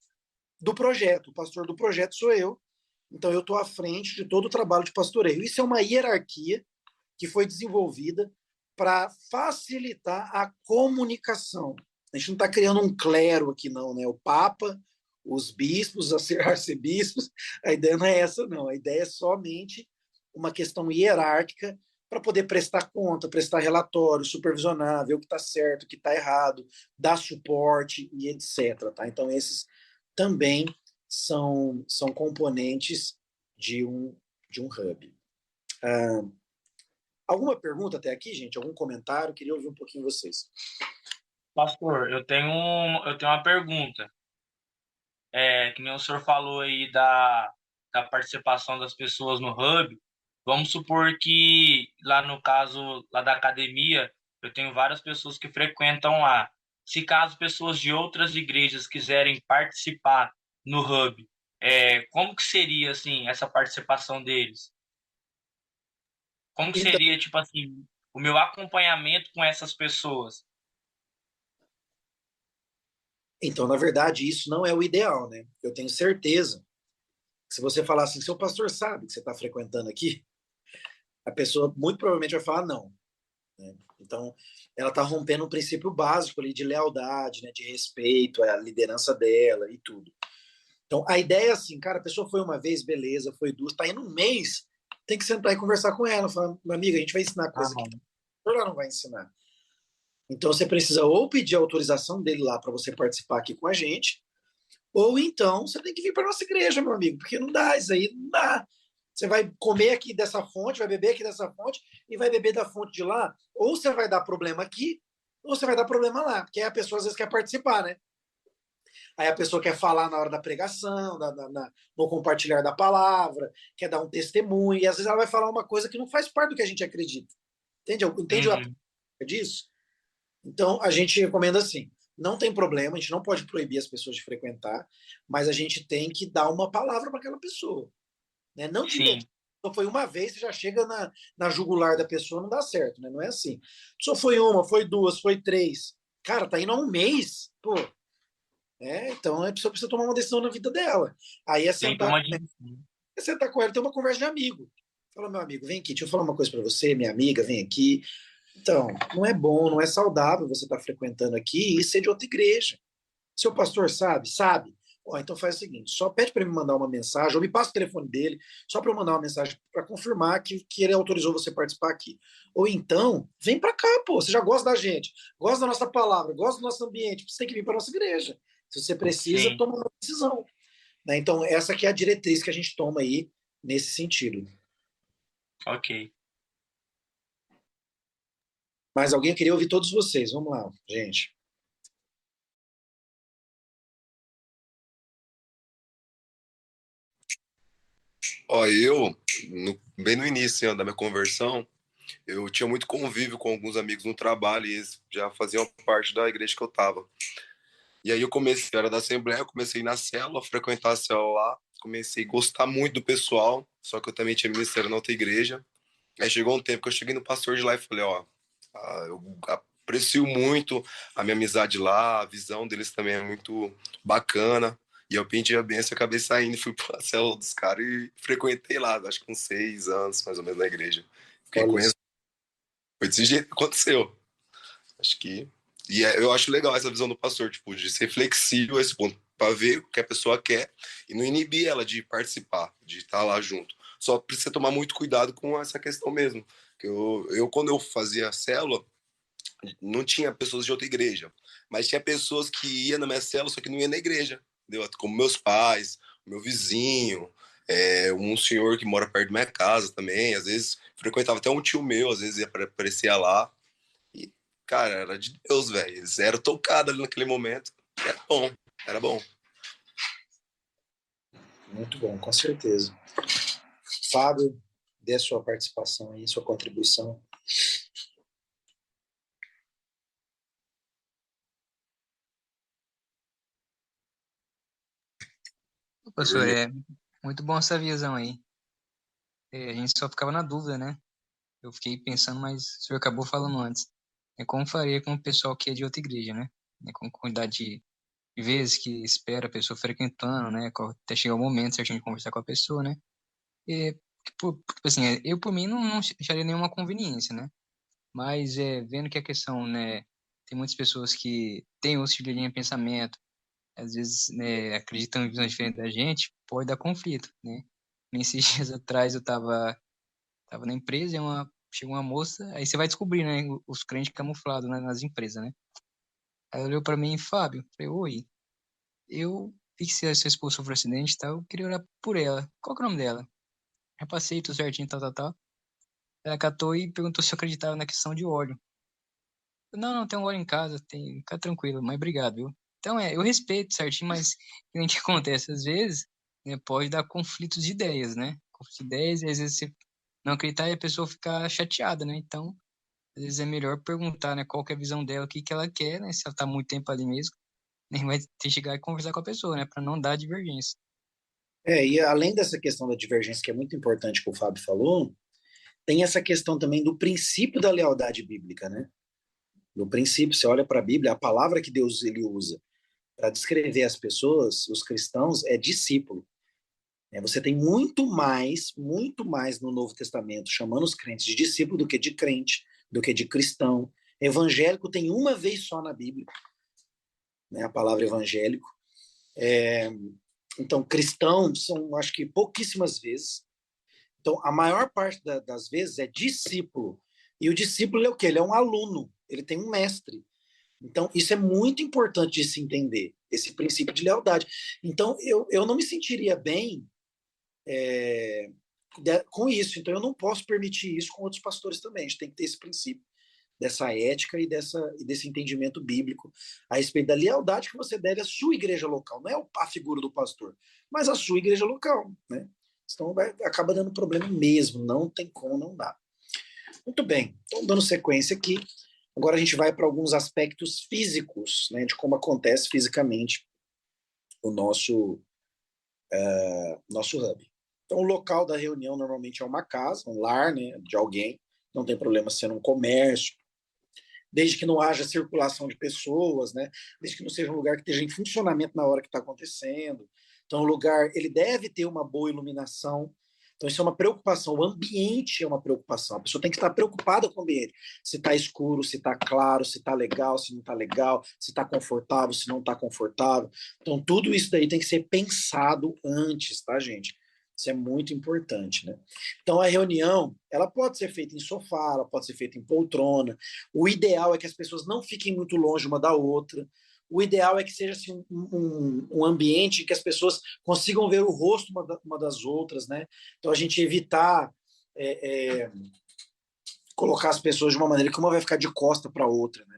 do projeto. O pastor do projeto sou eu. Então eu estou à frente de todo o trabalho de pastoreio. Isso é uma hierarquia que foi desenvolvida para facilitar a comunicação. A gente não está criando um clero aqui, não, né? O Papa, os bispos, os arcebispos, a ideia não é essa, não. A ideia é somente uma questão hierárquica para poder prestar conta, prestar relatório, supervisionar, ver o que está certo, o que está errado, dar suporte e etc. Tá? Então, esses também são componentes de um hub. Alguma pergunta até aqui, gente? Algum comentário? Queria ouvir um pouquinho vocês. Pastor, eu tenho uma pergunta. Que nem o senhor falou aí da participação das pessoas no hub. Vamos supor que lá no caso lá da academia, eu tenho várias pessoas que frequentam lá. Se caso pessoas de outras igrejas quiserem participar no hub, como que seria assim essa participação deles? Como que seria, tipo assim, o meu acompanhamento com essas pessoas? Então, na verdade, isso não é o ideal, né? Eu tenho certeza que se você falar assim, seu pastor sabe que você está frequentando aqui, a pessoa muito provavelmente vai falar não. Né? Então, ela está rompendo um princípio básico ali de lealdade, né? De respeito à liderança dela e tudo. Então, a ideia é assim, cara, a pessoa foi uma vez, beleza, foi 2, está indo um mês, tem que sentar e conversar com ela, falar, minha amiga, a gente vai ensinar coisa que ela não vai ensinar. Então, você precisa ou pedir a autorização dele lá para você participar aqui com a gente, ou então você tem que vir para nossa igreja, meu amigo, porque não dá, isso aí não dá. Você vai comer aqui dessa fonte, vai beber aqui dessa fonte e vai beber da fonte de lá, ou você vai dar problema aqui, ou você vai dar problema lá, porque a pessoa às vezes quer participar, né? Aí a pessoa quer falar na hora da pregação, no compartilhar da palavra, quer dar um testemunho, e às vezes ela vai falar uma coisa que não faz parte do que a gente acredita. Entende a disso? Então, a gente recomenda assim, não tem problema, a gente não pode proibir as pessoas de frequentar, mas a gente tem que dar uma palavra para aquela pessoa. Né? Não de imediato. Só foi uma vez, você já chega na jugular da pessoa, não dá certo, né? Não é assim. Só foi uma, foi 2, foi 3. Cara, tá indo há um mês, pô. Então a pessoa precisa tomar uma decisão na vida dela. Aí é sentar com ela, ter uma conversa de amigo. Fala, meu amigo, vem aqui, deixa eu falar uma coisa para você, minha amiga, vem aqui. Então, não é bom, não é saudável você estar frequentando aqui e ser de outra igreja. Seu pastor sabe? Sabe. Ó, então faz o seguinte, só pede para ele me mandar uma mensagem, ou me passa o telefone dele, só para eu mandar uma mensagem para confirmar que ele autorizou você participar aqui. Ou então, vem para cá, pô, você já gosta da gente, gosta da nossa palavra, gosta do nosso ambiente, você tem que vir para nossa igreja. Se você precisa, Sim, toma uma decisão. Né? Então, essa aqui é a diretriz que a gente toma aí nesse sentido. ok. Mas alguém queria ouvir todos vocês. Vamos lá, gente. Ó, eu, bem no início da minha conversão, eu tinha muito convívio com alguns amigos no trabalho e eles já faziam parte da igreja que eu tava. E aí eu comecei, eu era da Assembleia, eu comecei a ir na célula, a frequentar a célula lá, comecei a gostar muito do pessoal, só que eu também tinha ministério na outra igreja. Aí chegou um tempo que eu cheguei no pastor de lá e falei, ó, eu aprecio muito a minha amizade lá, a visão deles também é muito bacana. E eu pedi a benção, acabei saindo, fui para a célula dos caras e frequentei lá, acho que com 6 anos, mais ou menos, na igreja. Fiquei Olha, conhecendo. Foi desse jeito que aconteceu. Acho que. Eu acho legal essa visão do pastor, tipo, de ser flexível a esse ponto, para ver o que a pessoa quer e não inibir ela de participar, de estar lá junto. Só precisa tomar muito cuidado com essa questão mesmo. Que quando eu fazia célula, não tinha pessoas de outra igreja, mas tinha pessoas que iam na minha célula, só que não ia na igreja, entendeu? Como meus pais, meu vizinho, um senhor que mora perto da minha casa também, às vezes frequentava até um tio meu, às vezes aparecia lá, e, cara, era de Deus, velho, eles eram tocados ali naquele momento, era bom, era bom. muito bom, com certeza. Fábio, dê a sua participação aí, sua contribuição. Professor, é muito bom essa visão aí. A gente só ficava na dúvida, né? Eu fiquei pensando, mas o senhor acabou falando antes. Como faria com o pessoal que é de outra igreja, né? Com quantidade de vezes que espera a pessoa frequentando, né? Até chegar o momento certinho de conversar com a pessoa, né? E, tipo assim, eu por mim não acharia nenhuma conveniência, né? Mas vendo que a questão, né? Tem muitas pessoas que têm outro tipo de linha de pensamento, às vezes, né, acreditam em visões diferentes da gente, pode dar conflito, né? Nesses dias atrás eu tava na empresa e chegou uma moça, aí você vai descobrir, né, os crentes camuflados, né, nas empresas, né? Aí ela olhou pra mim, Fábio, falei, oi, eu vi que sua esposa sofreu um acidente e tal, eu queria orar por ela. Qual que é o nome dela? Eu passei tudo certinho, tal, tal, tal. Ela catou e perguntou se eu acreditava na questão de óleo. Não, não, tem um óleo em casa, fica tranquilo, mas obrigado, viu? Então, eu respeito certinho, mas o que acontece? Às vezes, né, pode dar conflitos de ideias, né? Conflitos de ideias, e às vezes você não acreditar e a pessoa ficar chateada, né? Então, às vezes é melhor perguntar, né, qual que é a visão dela, o que que ela quer, né? Se ela tá muito tempo ali mesmo, nem vai ter que chegar e conversar com a pessoa, né? Para não dar divergência. E além dessa questão da divergência, que é muito importante que o Fábio falou, tem essa questão também do princípio da lealdade bíblica, né? Do princípio, você olha para a Bíblia, a palavra que Deus ele usa para descrever as pessoas, os cristãos, é discípulo. Você tem muito mais no Novo Testamento chamando os crentes de discípulo do que de crente, do que de cristão. Evangélico tem uma vez só na Bíblia, né, a palavra evangélico. Então, cristão são, acho que, pouquíssimas vezes. Então, a maior parte das vezes é discípulo. E o discípulo é o quê? Ele é um aluno, ele tem um mestre. Então, isso é muito importante de se entender, esse princípio de lealdade. Então, eu não me sentiria bem com isso. Então, eu não posso permitir isso com outros pastores também. A gente tem que ter esse princípio dessa ética e desse entendimento bíblico a respeito da lealdade que você deve à sua igreja local. Não é a figura do pastor, mas a sua igreja local. Né? Então, acaba dando problema mesmo. Não tem como não dar. Muito bem. Então, dando sequência aqui, agora a gente vai para alguns aspectos físicos, né, de como acontece fisicamente o nosso hub. Então, o local da reunião normalmente é uma casa, um lar, né, de alguém. Não tem problema sendo um comércio, desde que não haja circulação de pessoas, né, desde que não seja um lugar que esteja em funcionamento na hora que está acontecendo. Então, o lugar ele deve ter uma boa iluminação. Então, isso é uma preocupação. O ambiente é uma preocupação. A pessoa tem que estar preocupada com o ambiente. Se está escuro, se está claro, se está legal, se não está legal, se está confortável, se não está confortável. Então, tudo isso daí tem que ser pensado antes, tá, gente? Isso é muito importante, né? Então, a reunião, ela pode ser feita em sofá, ela pode ser feita em poltrona. O ideal é que as pessoas não fiquem muito longe uma da outra. O ideal é que seja assim, um ambiente que as pessoas consigam ver o rosto uma das outras, né? Então, a gente evitar colocar as pessoas de uma maneira que uma vai ficar de costa para a outra, né?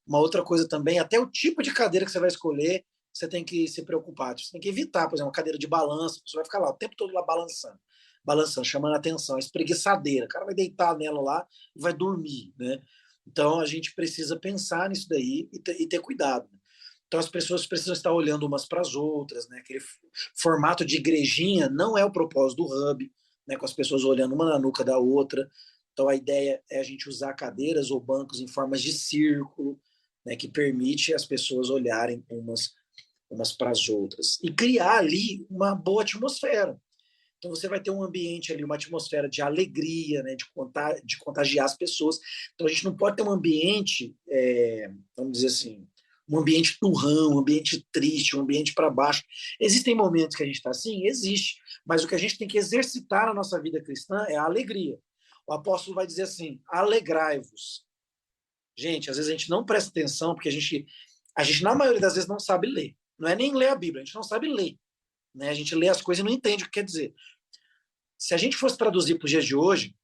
Uma outra coisa também, até o tipo de cadeira que você vai escolher, você tem que se preocupar. Você tem que evitar, por exemplo, uma cadeira de balanço, você vai ficar lá o tempo todo lá balançando, chamando a atenção, espreguiçadeira. O cara vai deitar nela lá e vai dormir, né? Então, a gente precisa pensar nisso daí e ter cuidado, né? Então, as pessoas precisam estar olhando umas para as outras, né? Aquele formato de igrejinha não é o propósito do Hub, né? Com as pessoas olhando uma na nuca da outra. Então, a ideia é a gente usar cadeiras ou bancos em formas de círculo, né? Que permite as pessoas olharem umas para as outras e criar ali uma boa atmosfera. Então, você vai ter um ambiente ali, uma atmosfera de alegria, né? De contagiar as pessoas. Então, a gente não pode ter um ambiente, vamos dizer assim, um ambiente turrão, um ambiente triste, um ambiente para baixo. Existem momentos que a gente está assim? Existe. Mas o que a gente tem que exercitar na nossa vida cristã é a alegria. O apóstolo vai dizer assim, alegrai-vos. Gente, às vezes a gente não presta atenção, porque a gente, na maioria das vezes, não sabe ler. Não é nem ler a Bíblia, a gente não sabe ler. Né? A gente lê as coisas e não entende o que quer dizer. Se a gente fosse traduzir para os dias de hoje,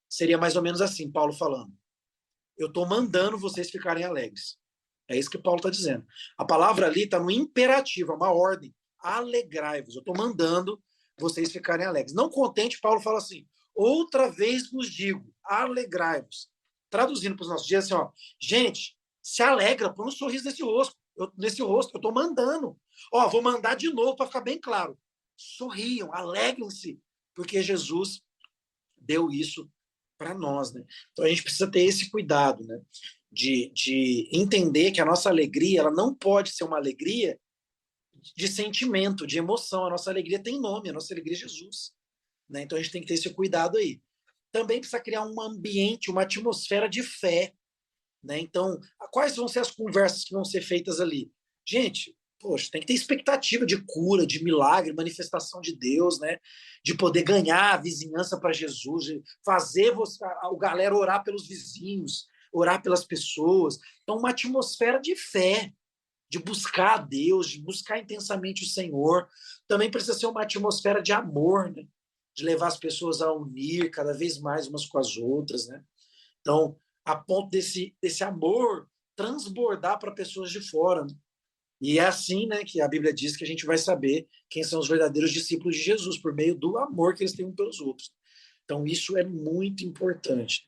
seria mais ou menos assim, Paulo falando. Eu estou mandando vocês ficarem alegres. É isso que Paulo está dizendo. A palavra ali está no imperativo, é uma ordem. Alegrai-vos. Eu estou mandando vocês ficarem alegres. Não contente, Paulo fala assim, outra vez vos digo, alegrai-vos. Traduzindo para os nossos dias, assim, ó, gente, se alegra, põe um sorriso nesse rosto. Eu estou mandando. Ó, vou mandar de novo para ficar bem claro. Sorriam, alegrem-se, porque Jesus deu isso para nós, né? Então a gente precisa ter esse cuidado, né? De entender que a nossa alegria, ela não pode ser uma alegria de sentimento, de emoção. A nossa alegria tem nome, a nossa alegria é Jesus, né? Então a gente tem que ter esse cuidado aí. Também precisa criar um ambiente, uma atmosfera de fé, né? Então, quais vão ser as conversas que vão ser feitas ali? Gente, poxa, tem que ter expectativa de cura, de milagre, manifestação de Deus, né? De poder ganhar a vizinhança para Jesus, de fazer o galera orar pelos vizinhos, orar pelas pessoas. Então, uma atmosfera de fé, de buscar a Deus, de buscar intensamente o Senhor. Também precisa ser uma atmosfera de amor, né? De levar as pessoas a unir cada vez mais umas com as outras, né? Então, a ponto desse amor transbordar para pessoas de fora, né? E é assim, né, que a Bíblia diz que a gente vai saber quem são os verdadeiros discípulos de Jesus, por meio do amor que eles têm uns pelos outros. Então, isso é muito importante.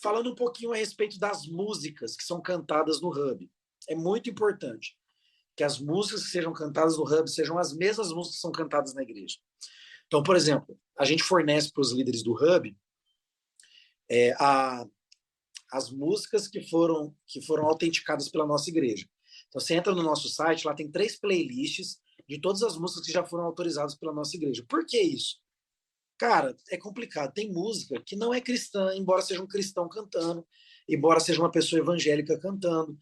Falando um pouquinho a respeito das músicas que são cantadas no Hub. É muito importante que as músicas que sejam cantadas no Hub sejam as mesmas músicas que são cantadas na igreja. Então, por exemplo, a gente fornece para os líderes do Hub as músicas que foram autenticadas pela nossa igreja. Então, você entra no nosso site, lá tem 3 playlists de todas as músicas que já foram autorizadas pela nossa igreja. Por que isso? Cara, é complicado. Tem música que não é cristã, embora seja um cristão cantando, embora seja uma pessoa evangélica cantando.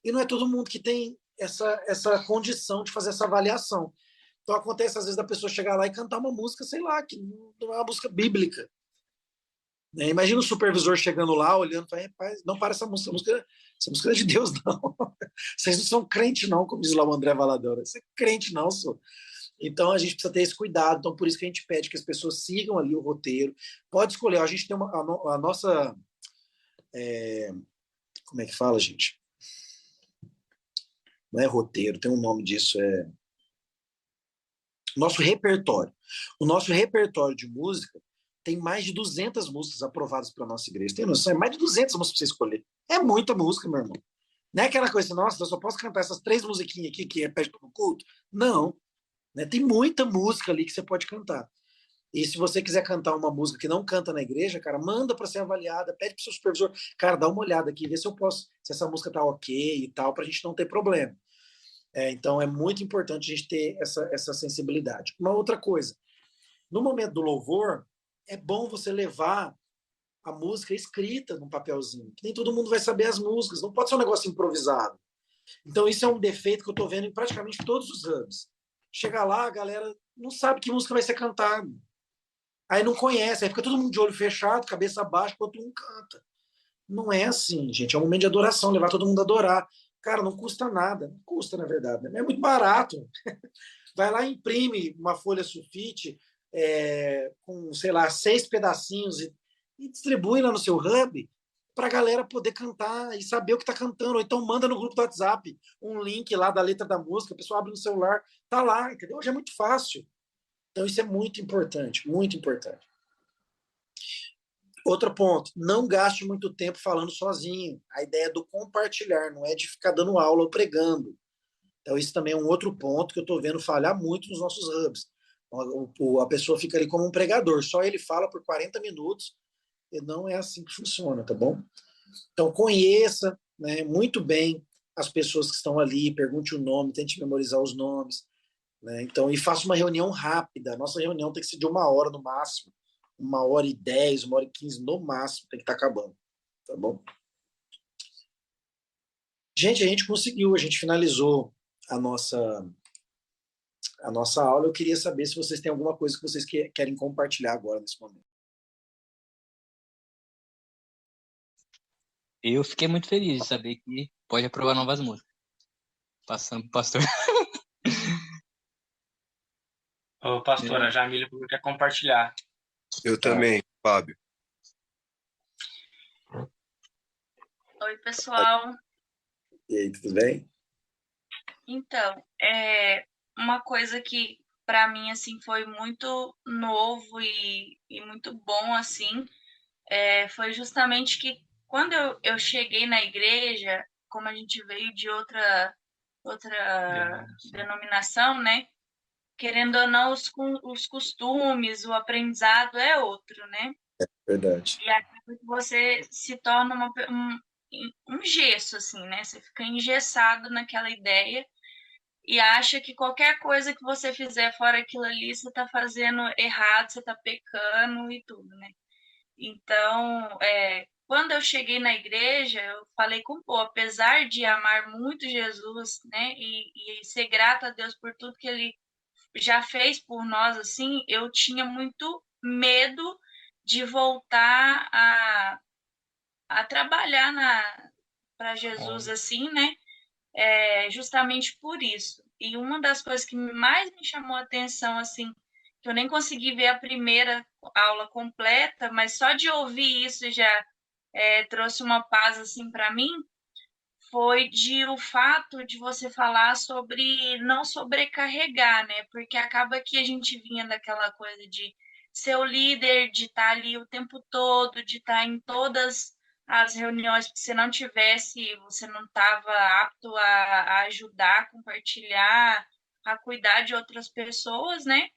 E não é todo mundo que tem essa condição de fazer essa avaliação. Então, acontece, às vezes, da pessoa chegar lá e cantar uma música, sei lá, que não é uma música bíblica. Né? Imagina o supervisor chegando lá, olhando, e falando, não para essa música não é de Deus, não. Vocês não são crente, não, como diz lá o André Valadão. Você é crente, não, senhor. Então, a gente precisa ter esse cuidado. Então, por isso que a gente pede que as pessoas sigam ali o roteiro. Pode escolher. A gente tem a nossa... como é que fala, gente? Não é roteiro, tem um nome disso. Nosso repertório. O nosso repertório de música tem mais de 200 músicas aprovadas pela nossa igreja. Tem noção? É mais de 200 músicas para você escolher. É muita música, meu irmão. Não é aquela coisa assim, nossa, eu só posso cantar essas 3 musiquinhas aqui que repete todo o culto. Não. Né? Tem muita música ali que você pode cantar. E se você quiser cantar uma música que não canta na igreja, cara, manda para ser avaliada, pede para o seu supervisor, cara, dá uma olhada aqui, vê se eu posso, se essa música tá ok e tal, para a gente não ter problema. Então é muito importante a gente ter essa sensibilidade. Uma outra coisa, No momento do louvor, é bom você levar a música escrita num papelzinho, que nem todo mundo vai saber as músicas, não pode ser um negócio improvisado. Então, isso é um defeito que eu estou vendo em praticamente todos os hubs. Chega lá, a galera não sabe que música vai ser cantada. Aí não conhece, aí fica todo mundo de olho fechado, cabeça baixa, enquanto um canta. Não é assim, gente. É um momento de adoração, levar todo mundo a adorar. Cara, não custa nada. Não custa, na verdade. Né? É muito barato. Vai lá e imprime uma folha sulfite com, sei lá, 6 pedacinhos e distribui lá no seu hub para a galera poder cantar e saber o que está cantando. Ou então manda no grupo do WhatsApp um link lá da letra da música, a pessoa abre no celular, tá lá, entendeu? Hoje é muito fácil. Então isso é muito importante, muito importante. Outro ponto, não gaste muito tempo falando sozinho. A ideia é do compartilhar, não é de ficar dando aula ou pregando. Então, isso também é um outro ponto que eu estou vendo falhar muito nos nossos hubs. A pessoa fica ali como um pregador, só ele fala por 40 minutos, e não é assim que funciona, tá bom? Então, conheça, né, muito bem as pessoas que estão ali, pergunte o nome, tente memorizar os nomes, né? Então, e faça uma reunião rápida. A nossa reunião tem que ser de 1 hora no máximo, 1h10, 1h15 no máximo, tem que estar acabando, tá bom? Gente, a gente conseguiu, a gente finalizou a nossa aula. Eu queria saber se vocês têm alguma coisa que vocês querem compartilhar agora, nesse momento. Eu fiquei muito feliz de saber que pode aprovar novas músicas. Passando pro pastor. Ô, pastora, a Jamília quer compartilhar. Eu também, Fábio. Oi, pessoal. E aí, tudo bem? Então, uma coisa que para mim assim foi muito novo e muito bom assim, foi justamente que quando eu cheguei na igreja, como a gente veio de outra denominação, né? Querendo ou não, os costumes, o aprendizado é outro, né? Verdade. E acaba que você se torna um gesso, assim, né? Você fica engessado naquela ideia e acha que qualquer coisa que você fizer fora aquilo ali, você está fazendo errado, você está pecando e tudo, né? Então, quando eu cheguei na igreja, eu falei com o povo, apesar de amar muito Jesus, né, e ser grata a Deus por tudo que Ele já fez por nós, assim, eu tinha muito medo de voltar a trabalhar para Jesus, assim, né, justamente por isso. E uma das coisas que mais me chamou a atenção, assim, que eu nem consegui ver a primeira aula completa, mas só de ouvir isso já trouxe uma paz, assim, para mim, foi o fato de você falar sobre não sobrecarregar, né? Porque acaba que a gente vinha daquela coisa de ser o líder, de estar ali o tempo todo, de estar em todas as reuniões, se não tivesse, você não estava apto a ajudar, a compartilhar, a cuidar de outras pessoas, né?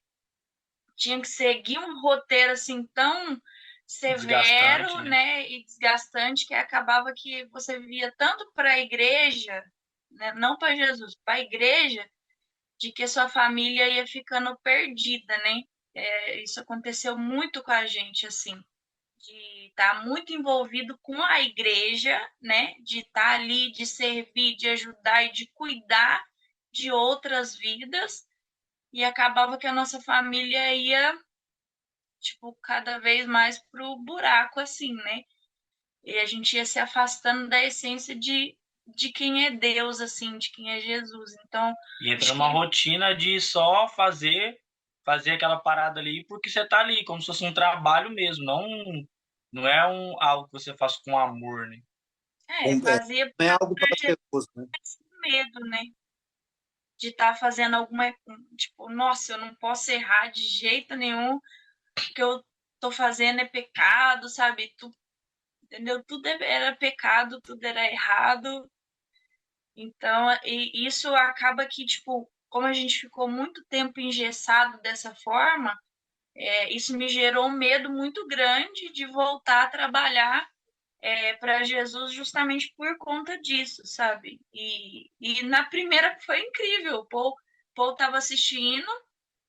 Tinha que seguir um roteiro assim tão severo, né, e desgastante, que acabava que você via tanto para a igreja, né, não para Jesus, para a igreja, de que sua família ia ficando perdida, né? Isso aconteceu muito com a gente, assim, de estar muito envolvido com a igreja, né? De estar ali, de servir, de ajudar e de cuidar de outras vidas, e acabava que a nossa família ia, tipo, cada vez mais pro buraco, assim, né? E a gente ia se afastando da essência de quem é Deus, assim, de quem é Jesus. Então, e entra numa rotina de só fazer aquela parada ali porque você tá ali, como se fosse um trabalho mesmo, não é algo que você faz com amor, né? Fazia não é algo prazeroso, né? Medo, né? De estar fazendo alguma, tipo, nossa, eu não posso errar de jeito nenhum, o que eu tô fazendo é pecado, sabe? Entendeu? Tudo era pecado, tudo era errado. Então, e isso acaba que, tipo, como a gente ficou muito tempo engessado dessa forma, isso me gerou um medo muito grande de voltar a trabalhar para Jesus justamente por conta disso, sabe? E na primeira foi incrível. O Paul estava assistindo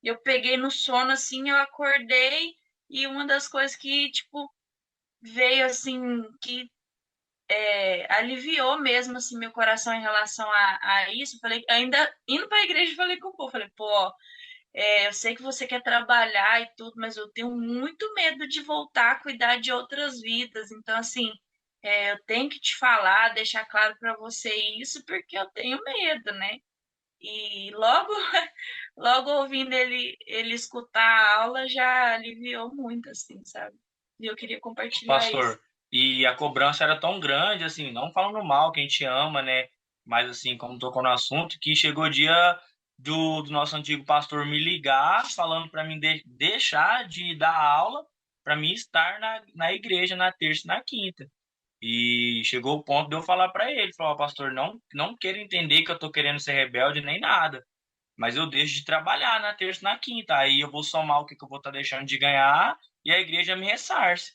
eu peguei no sono, assim, eu acordei e uma das coisas que, tipo, veio, assim, que aliviou mesmo, assim, meu coração em relação a isso. Falei, ainda indo para a igreja, falei com o povo, falei, pô, eu sei que você quer trabalhar e tudo, mas eu tenho muito medo de voltar a cuidar de outras vidas. Então, assim, eu tenho que te falar, deixar claro para você isso, porque eu tenho medo, né? E logo, logo ouvindo ele escutar a aula já aliviou muito, assim, sabe? E eu queria compartilhar isso. Pastor, e a cobrança era tão grande, assim, não falando mal, que a gente ama, né? Mas, assim, como tocou no assunto, que chegou o dia do nosso antigo pastor me ligar, falando para mim deixar de dar aula, para mim estar na igreja na terça e na quinta. E chegou o ponto de eu falar para ele, falar, pastor, não quero entender que eu tô querendo ser rebelde nem nada, mas eu deixo de trabalhar na terça e na quinta, aí eu vou somar o que eu vou estar deixando de ganhar e a igreja me ressarce.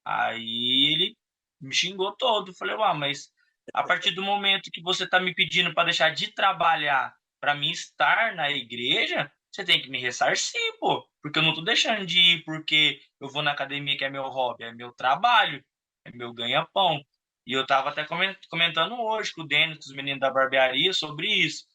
Aí ele me xingou todo. Falei, mas a partir do momento que você está me pedindo para deixar de trabalhar para mim estar na igreja, você tem que me ressarcir, pô. Porque eu não tô deixando de ir porque eu vou na academia, que é meu hobby, é meu trabalho, é meu ganha-pão. E eu tava até comentando hoje com o Denis, com os meninos da barbearia, sobre isso.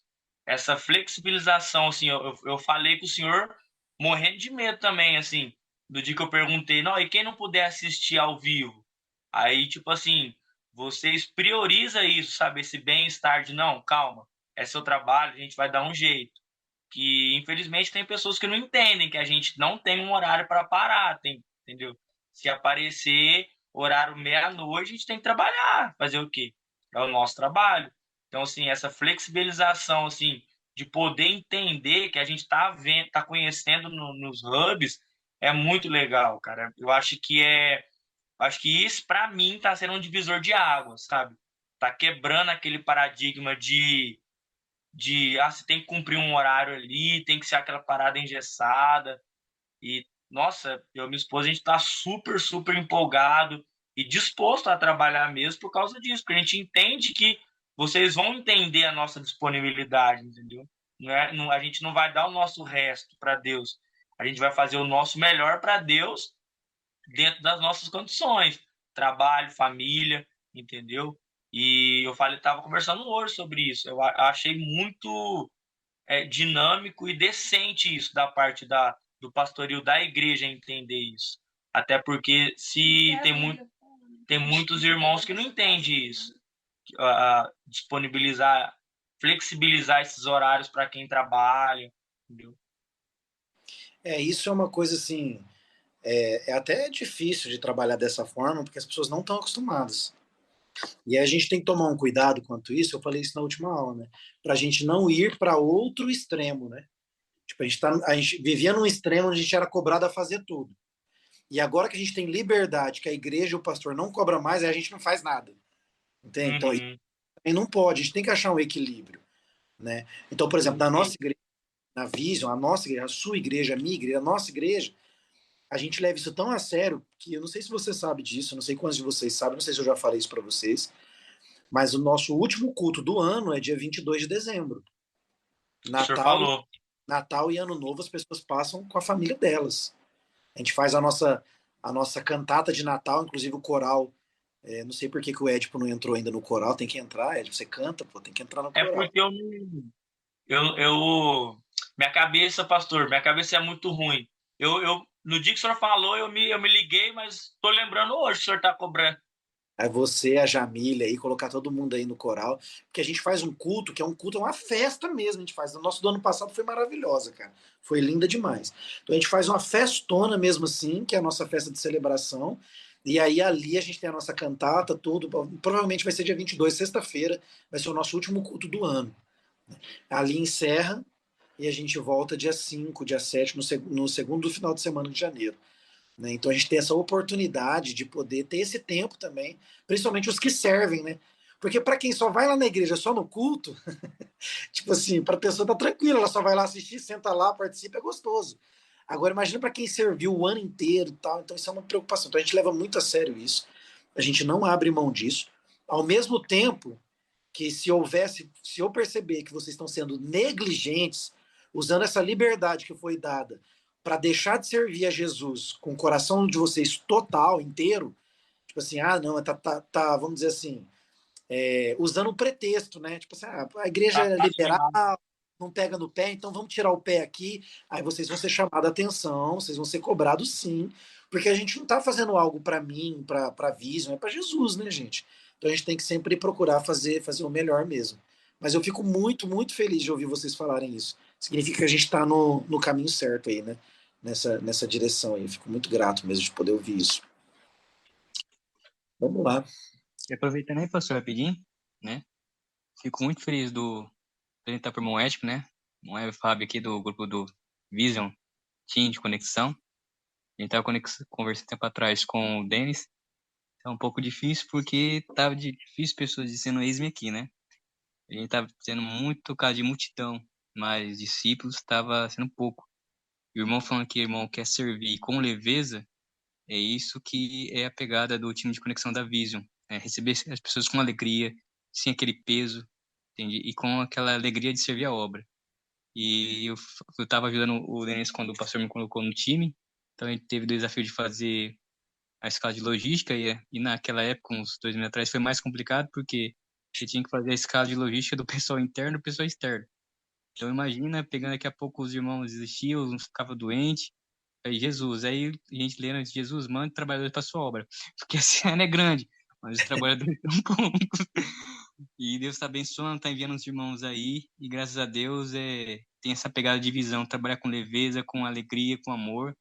Essa flexibilização, assim, eu falei com o senhor morrendo de medo também, assim, do dia que eu perguntei, não, e quem não puder assistir ao vivo? Aí, tipo assim, vocês priorizam isso, sabe? Esse bem-estar de, não, calma, é seu trabalho, a gente vai dar um jeito. Que, infelizmente, tem pessoas que não entendem que a gente não tem um horário para parar, entendeu? Se aparecer horário meia-noite, a gente tem que trabalhar. Fazer o quê? É o nosso trabalho. Então, assim, essa flexibilização, assim, de poder entender que a gente está vendo, tá conhecendo nos hubs, é muito legal, cara. Acho que isso para mim tá sendo um divisor de águas, sabe? Tá quebrando aquele paradigma de você tem que cumprir um horário ali, tem que ser aquela parada engessada. E nossa, eu e minha esposa a gente tá super, super empolgado e disposto a trabalhar mesmo por causa disso, porque a gente entende que vocês vão entender a nossa disponibilidade, entendeu? A gente não vai dar o nosso resto para Deus. A gente vai fazer o nosso melhor para Deus dentro das nossas condições, trabalho, família, entendeu? E eu estava conversando hoje sobre isso. Eu achei muito dinâmico e decente isso da parte do pastoril da igreja entender isso. Até porque se tem muitos irmãos que não entendem isso. Disponibilizar, flexibilizar esses horários para quem trabalha, entendeu? Isso é uma coisa assim, é até difícil de trabalhar dessa forma, porque as pessoas não estão acostumadas. E a gente tem que tomar um cuidado quanto isso, eu falei isso na última aula, né? Para a gente não ir para outro extremo, né? Tipo, a gente vivia num extremo onde a gente era cobrado a fazer tudo. E agora que a gente tem liberdade, que a igreja e o pastor não cobra mais, aí a gente não faz nada. Entende? Então, também não pode, a gente tem que achar um equilíbrio, né? Então, por exemplo, na nossa igreja, na Vision, a nossa igreja, a sua igreja, a minha igreja, a nossa igreja, a gente leva isso tão a sério que eu não sei se você sabe disso, eu não sei quantos de vocês sabem, não sei se eu já falei isso para vocês, mas o nosso último culto do ano é dia 22 de dezembro. Natal e Ano Novo as pessoas passam com a família delas. A gente faz a nossa cantata de Natal, inclusive o coral. Não sei por que o Edipo não entrou ainda no coral, tem que entrar, Edipo, você canta, pô, tem que entrar no coral. É porque minha cabeça, pastor, minha cabeça é muito ruim. No dia que o senhor falou, eu me liguei, mas tô lembrando hoje que o senhor tá cobrando. Aí você, a Jamília aí, colocar todo mundo aí no coral, porque a gente faz um culto, que é um culto, é uma festa mesmo, a gente faz. O nosso do ano passado foi maravilhosa, cara. Foi linda demais. Então a gente faz uma festona mesmo assim, que é a nossa festa de celebração, e aí ali a gente tem a nossa cantata, tudo, provavelmente vai ser dia 22, sexta-feira, vai ser o nosso último culto do ano. Ali encerra, e a gente volta dia 5, dia 7, no segundo final de semana de janeiro. Né? Então a gente tem essa oportunidade de poder ter esse tempo também, principalmente os que servem, né? Porque para quem só vai lá na igreja só no culto, tipo assim, para a pessoa tá tranquila, ela só vai lá assistir, senta lá, participa, é gostoso. Agora imagina para quem serviu o ano inteiro e tal, então isso é uma preocupação. Então a gente leva muito a sério isso, a gente não abre mão disso. Ao mesmo tempo que se eu perceber que vocês estão sendo negligentes usando essa liberdade que foi dada para deixar de servir a Jesus com o coração de vocês total, inteiro, tipo assim, não, vamos dizer assim, usando um pretexto, né? Tipo assim, a igreja é liberal, não pega no pé, então vamos tirar o pé aqui, aí vocês vão ser chamados a atenção, vocês vão ser cobrados sim, porque a gente não está fazendo algo para mim, para a Vision, é para Jesus, né, gente? Então a gente tem que sempre procurar fazer o melhor mesmo. Mas eu fico muito, muito feliz de ouvir vocês falarem isso. Significa que a gente está no caminho certo aí, né? Nessa direção aí. Eu fico muito grato mesmo de poder ouvir isso. Vamos lá. E aproveitando aí, pastor, rapidinho, né? Fico muito feliz do apresentar para o irmão ético, né? O irmão Fábio aqui do grupo do Vision Team de Conexão. A gente estava conversando tempo atrás com o Denis. É um pouco difícil porque tava difícil pessoas dizendo eis-me aqui, né? A gente tava tendo muito caso de multidão, mas discípulos estava sendo pouco. E o irmão falando que o irmão quer servir com leveza, é isso que é a pegada do time de conexão da Vision. É receber as pessoas com alegria, sem aquele peso, entende? E com aquela alegria de servir a obra. E eu estava ajudando o Denis quando o pastor me colocou no time, então ele teve o desafio de fazer a escala de logística e naquela época, uns 2 meses atrás, foi mais complicado porque você tinha que fazer a escala de logística do pessoal interno e do pessoal externo. Então imagina, pegando daqui a pouco os irmãos desistiam, uns ficavam doentes, aí Jesus, aí a gente lendo Jesus, manda trabalhadores para sua obra, porque a cena é grande, mas os trabalhadores são poucos. E Deus está abençoando, está enviando os irmãos aí, e graças a Deus tem essa pegada de visão, trabalhar com leveza, com alegria, com amor,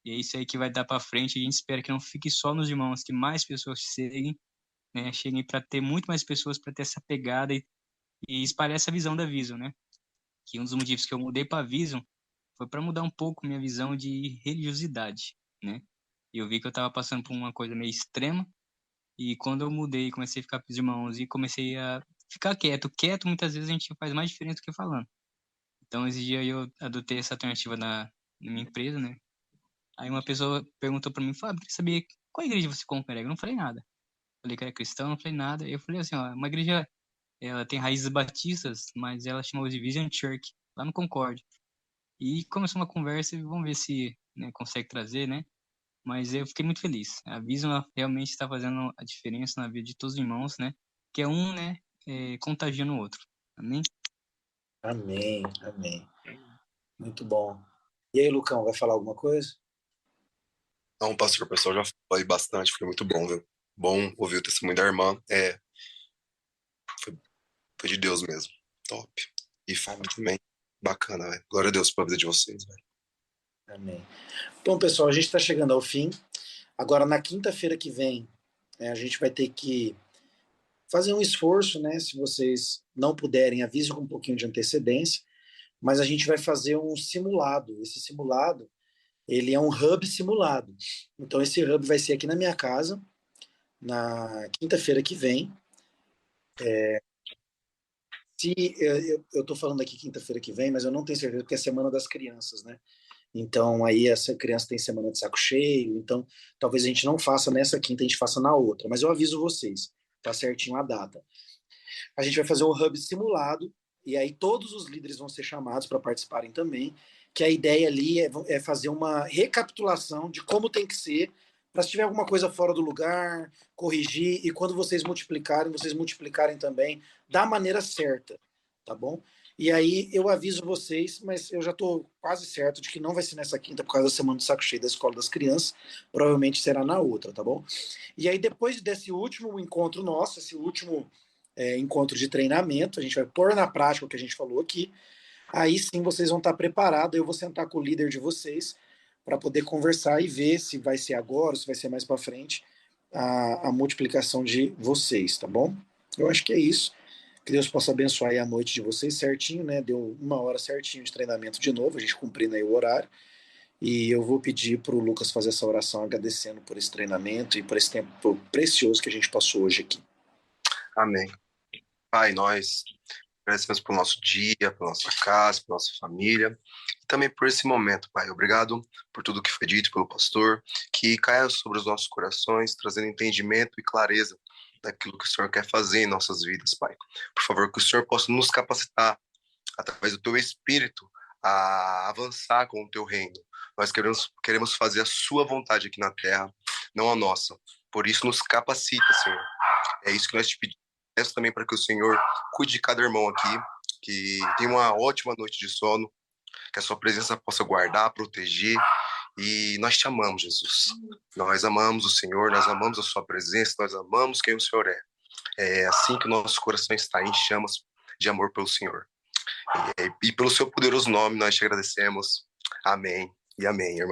e é isso aí que vai dar para frente. A gente espera que não fique só nos irmãos, que mais pessoas cheguem, né? Cheguem para ter muito mais pessoas para ter essa pegada e espalhar essa visão da Vision, né? Que um dos motivos que eu mudei para a Vision foi para mudar um pouco minha visão de religiosidade, né? E eu vi que eu estava passando por uma coisa meio extrema e quando eu mudei, comecei a ficar com os irmãos e comecei a ficar quieto muitas vezes a gente faz mais diferença do que falando. Então esse dia eu adotei essa alternativa na minha empresa, né? Aí uma pessoa perguntou para mim, Fábio, queria saber qual igreja você congrega? Eu não falei nada. Falei que era cristão, não falei nada. Eu falei assim, ó, uma igreja, ela tem raízes batistas, mas ela chama de Vision Church, lá no Concorde. E começou uma conversa e vamos ver se, né, consegue trazer, né? Mas eu fiquei muito feliz. A Vision ela realmente está fazendo a diferença na vida de todos os irmãos, né? Que é um, né, contagiando o outro. Amém? Amém, amém. Muito bom. E aí, Lucão, vai falar alguma coisa? Não, pastor, o pessoal já falou aí bastante, foi muito bom, viu? Bom ouvir o testemunho da irmã. Foi de Deus mesmo. Top. E Fábio também. Bacana, velho. Glória a Deus pela vida de vocês, velho. Amém. Bom, pessoal, a gente está chegando ao fim. Agora, na quinta-feira que vem, a gente vai ter que fazer um esforço, né? Se vocês não puderem, avisem com um pouquinho de antecedência. Mas a gente vai fazer um simulado. Esse simulado, ele é um hub simulado. Então, esse hub vai ser aqui na minha casa, na quinta-feira que vem. Eu estou falando aqui quinta-feira que vem, mas eu não tenho certeza, porque é Semana das Crianças, né? Então, aí essa criança tem semana de saco cheio, então talvez a gente não faça nessa quinta, a gente faça na outra. Mas eu aviso vocês, tá certinho a data. A gente vai fazer um hub simulado, e aí todos os líderes vão ser chamados para participarem também, que a ideia ali é fazer uma recapitulação de como tem que ser, para se tiver alguma coisa fora do lugar, corrigir, e quando vocês multiplicarem também da maneira certa, tá bom? E aí eu aviso vocês, mas eu já estou quase certo de que não vai ser nessa quinta por causa da semana do saco cheio da Escola das Crianças, provavelmente será na outra, tá bom? E aí depois desse último encontro nosso, esse último encontro de treinamento, a gente vai pôr na prática o que a gente falou aqui, aí sim vocês vão estar preparados, eu vou sentar com o líder de vocês para poder conversar e ver se vai ser agora, ou se vai ser mais para frente, a multiplicação de vocês, tá bom? Eu acho que é isso. Que Deus possa abençoar aí a noite de vocês certinho, né? Deu 1 hora certinho de treinamento de novo, a gente cumprindo aí o horário. E eu vou pedir para o Lucas fazer essa oração agradecendo por esse treinamento e por esse tempo precioso que a gente passou hoje aqui. Amém. Pai, nós agradecemos pelo nosso dia, pela nossa casa, pela nossa família e também por esse momento, Pai. Obrigado por tudo que foi dito pelo pastor, que caia sobre os nossos corações, trazendo entendimento e clareza daquilo que o Senhor quer fazer em nossas vidas, Pai. Por favor, que o Senhor possa nos capacitar, através do Teu Espírito, a avançar com o teu reino. Nós queremos fazer a sua vontade aqui na terra, não a nossa. Por isso, nos capacita, Senhor. É isso que nós te pedimos. Peço também para que o Senhor cuide de cada irmão aqui, que tenha uma ótima noite de sono, que a sua presença possa guardar, proteger. E nós te amamos, Jesus. Nós amamos o Senhor, nós amamos a sua presença, nós amamos quem o Senhor é. É assim que o nosso coração está em chamas de amor pelo Senhor. E pelo seu poderoso nome nós te agradecemos. Amém e amém, irmão.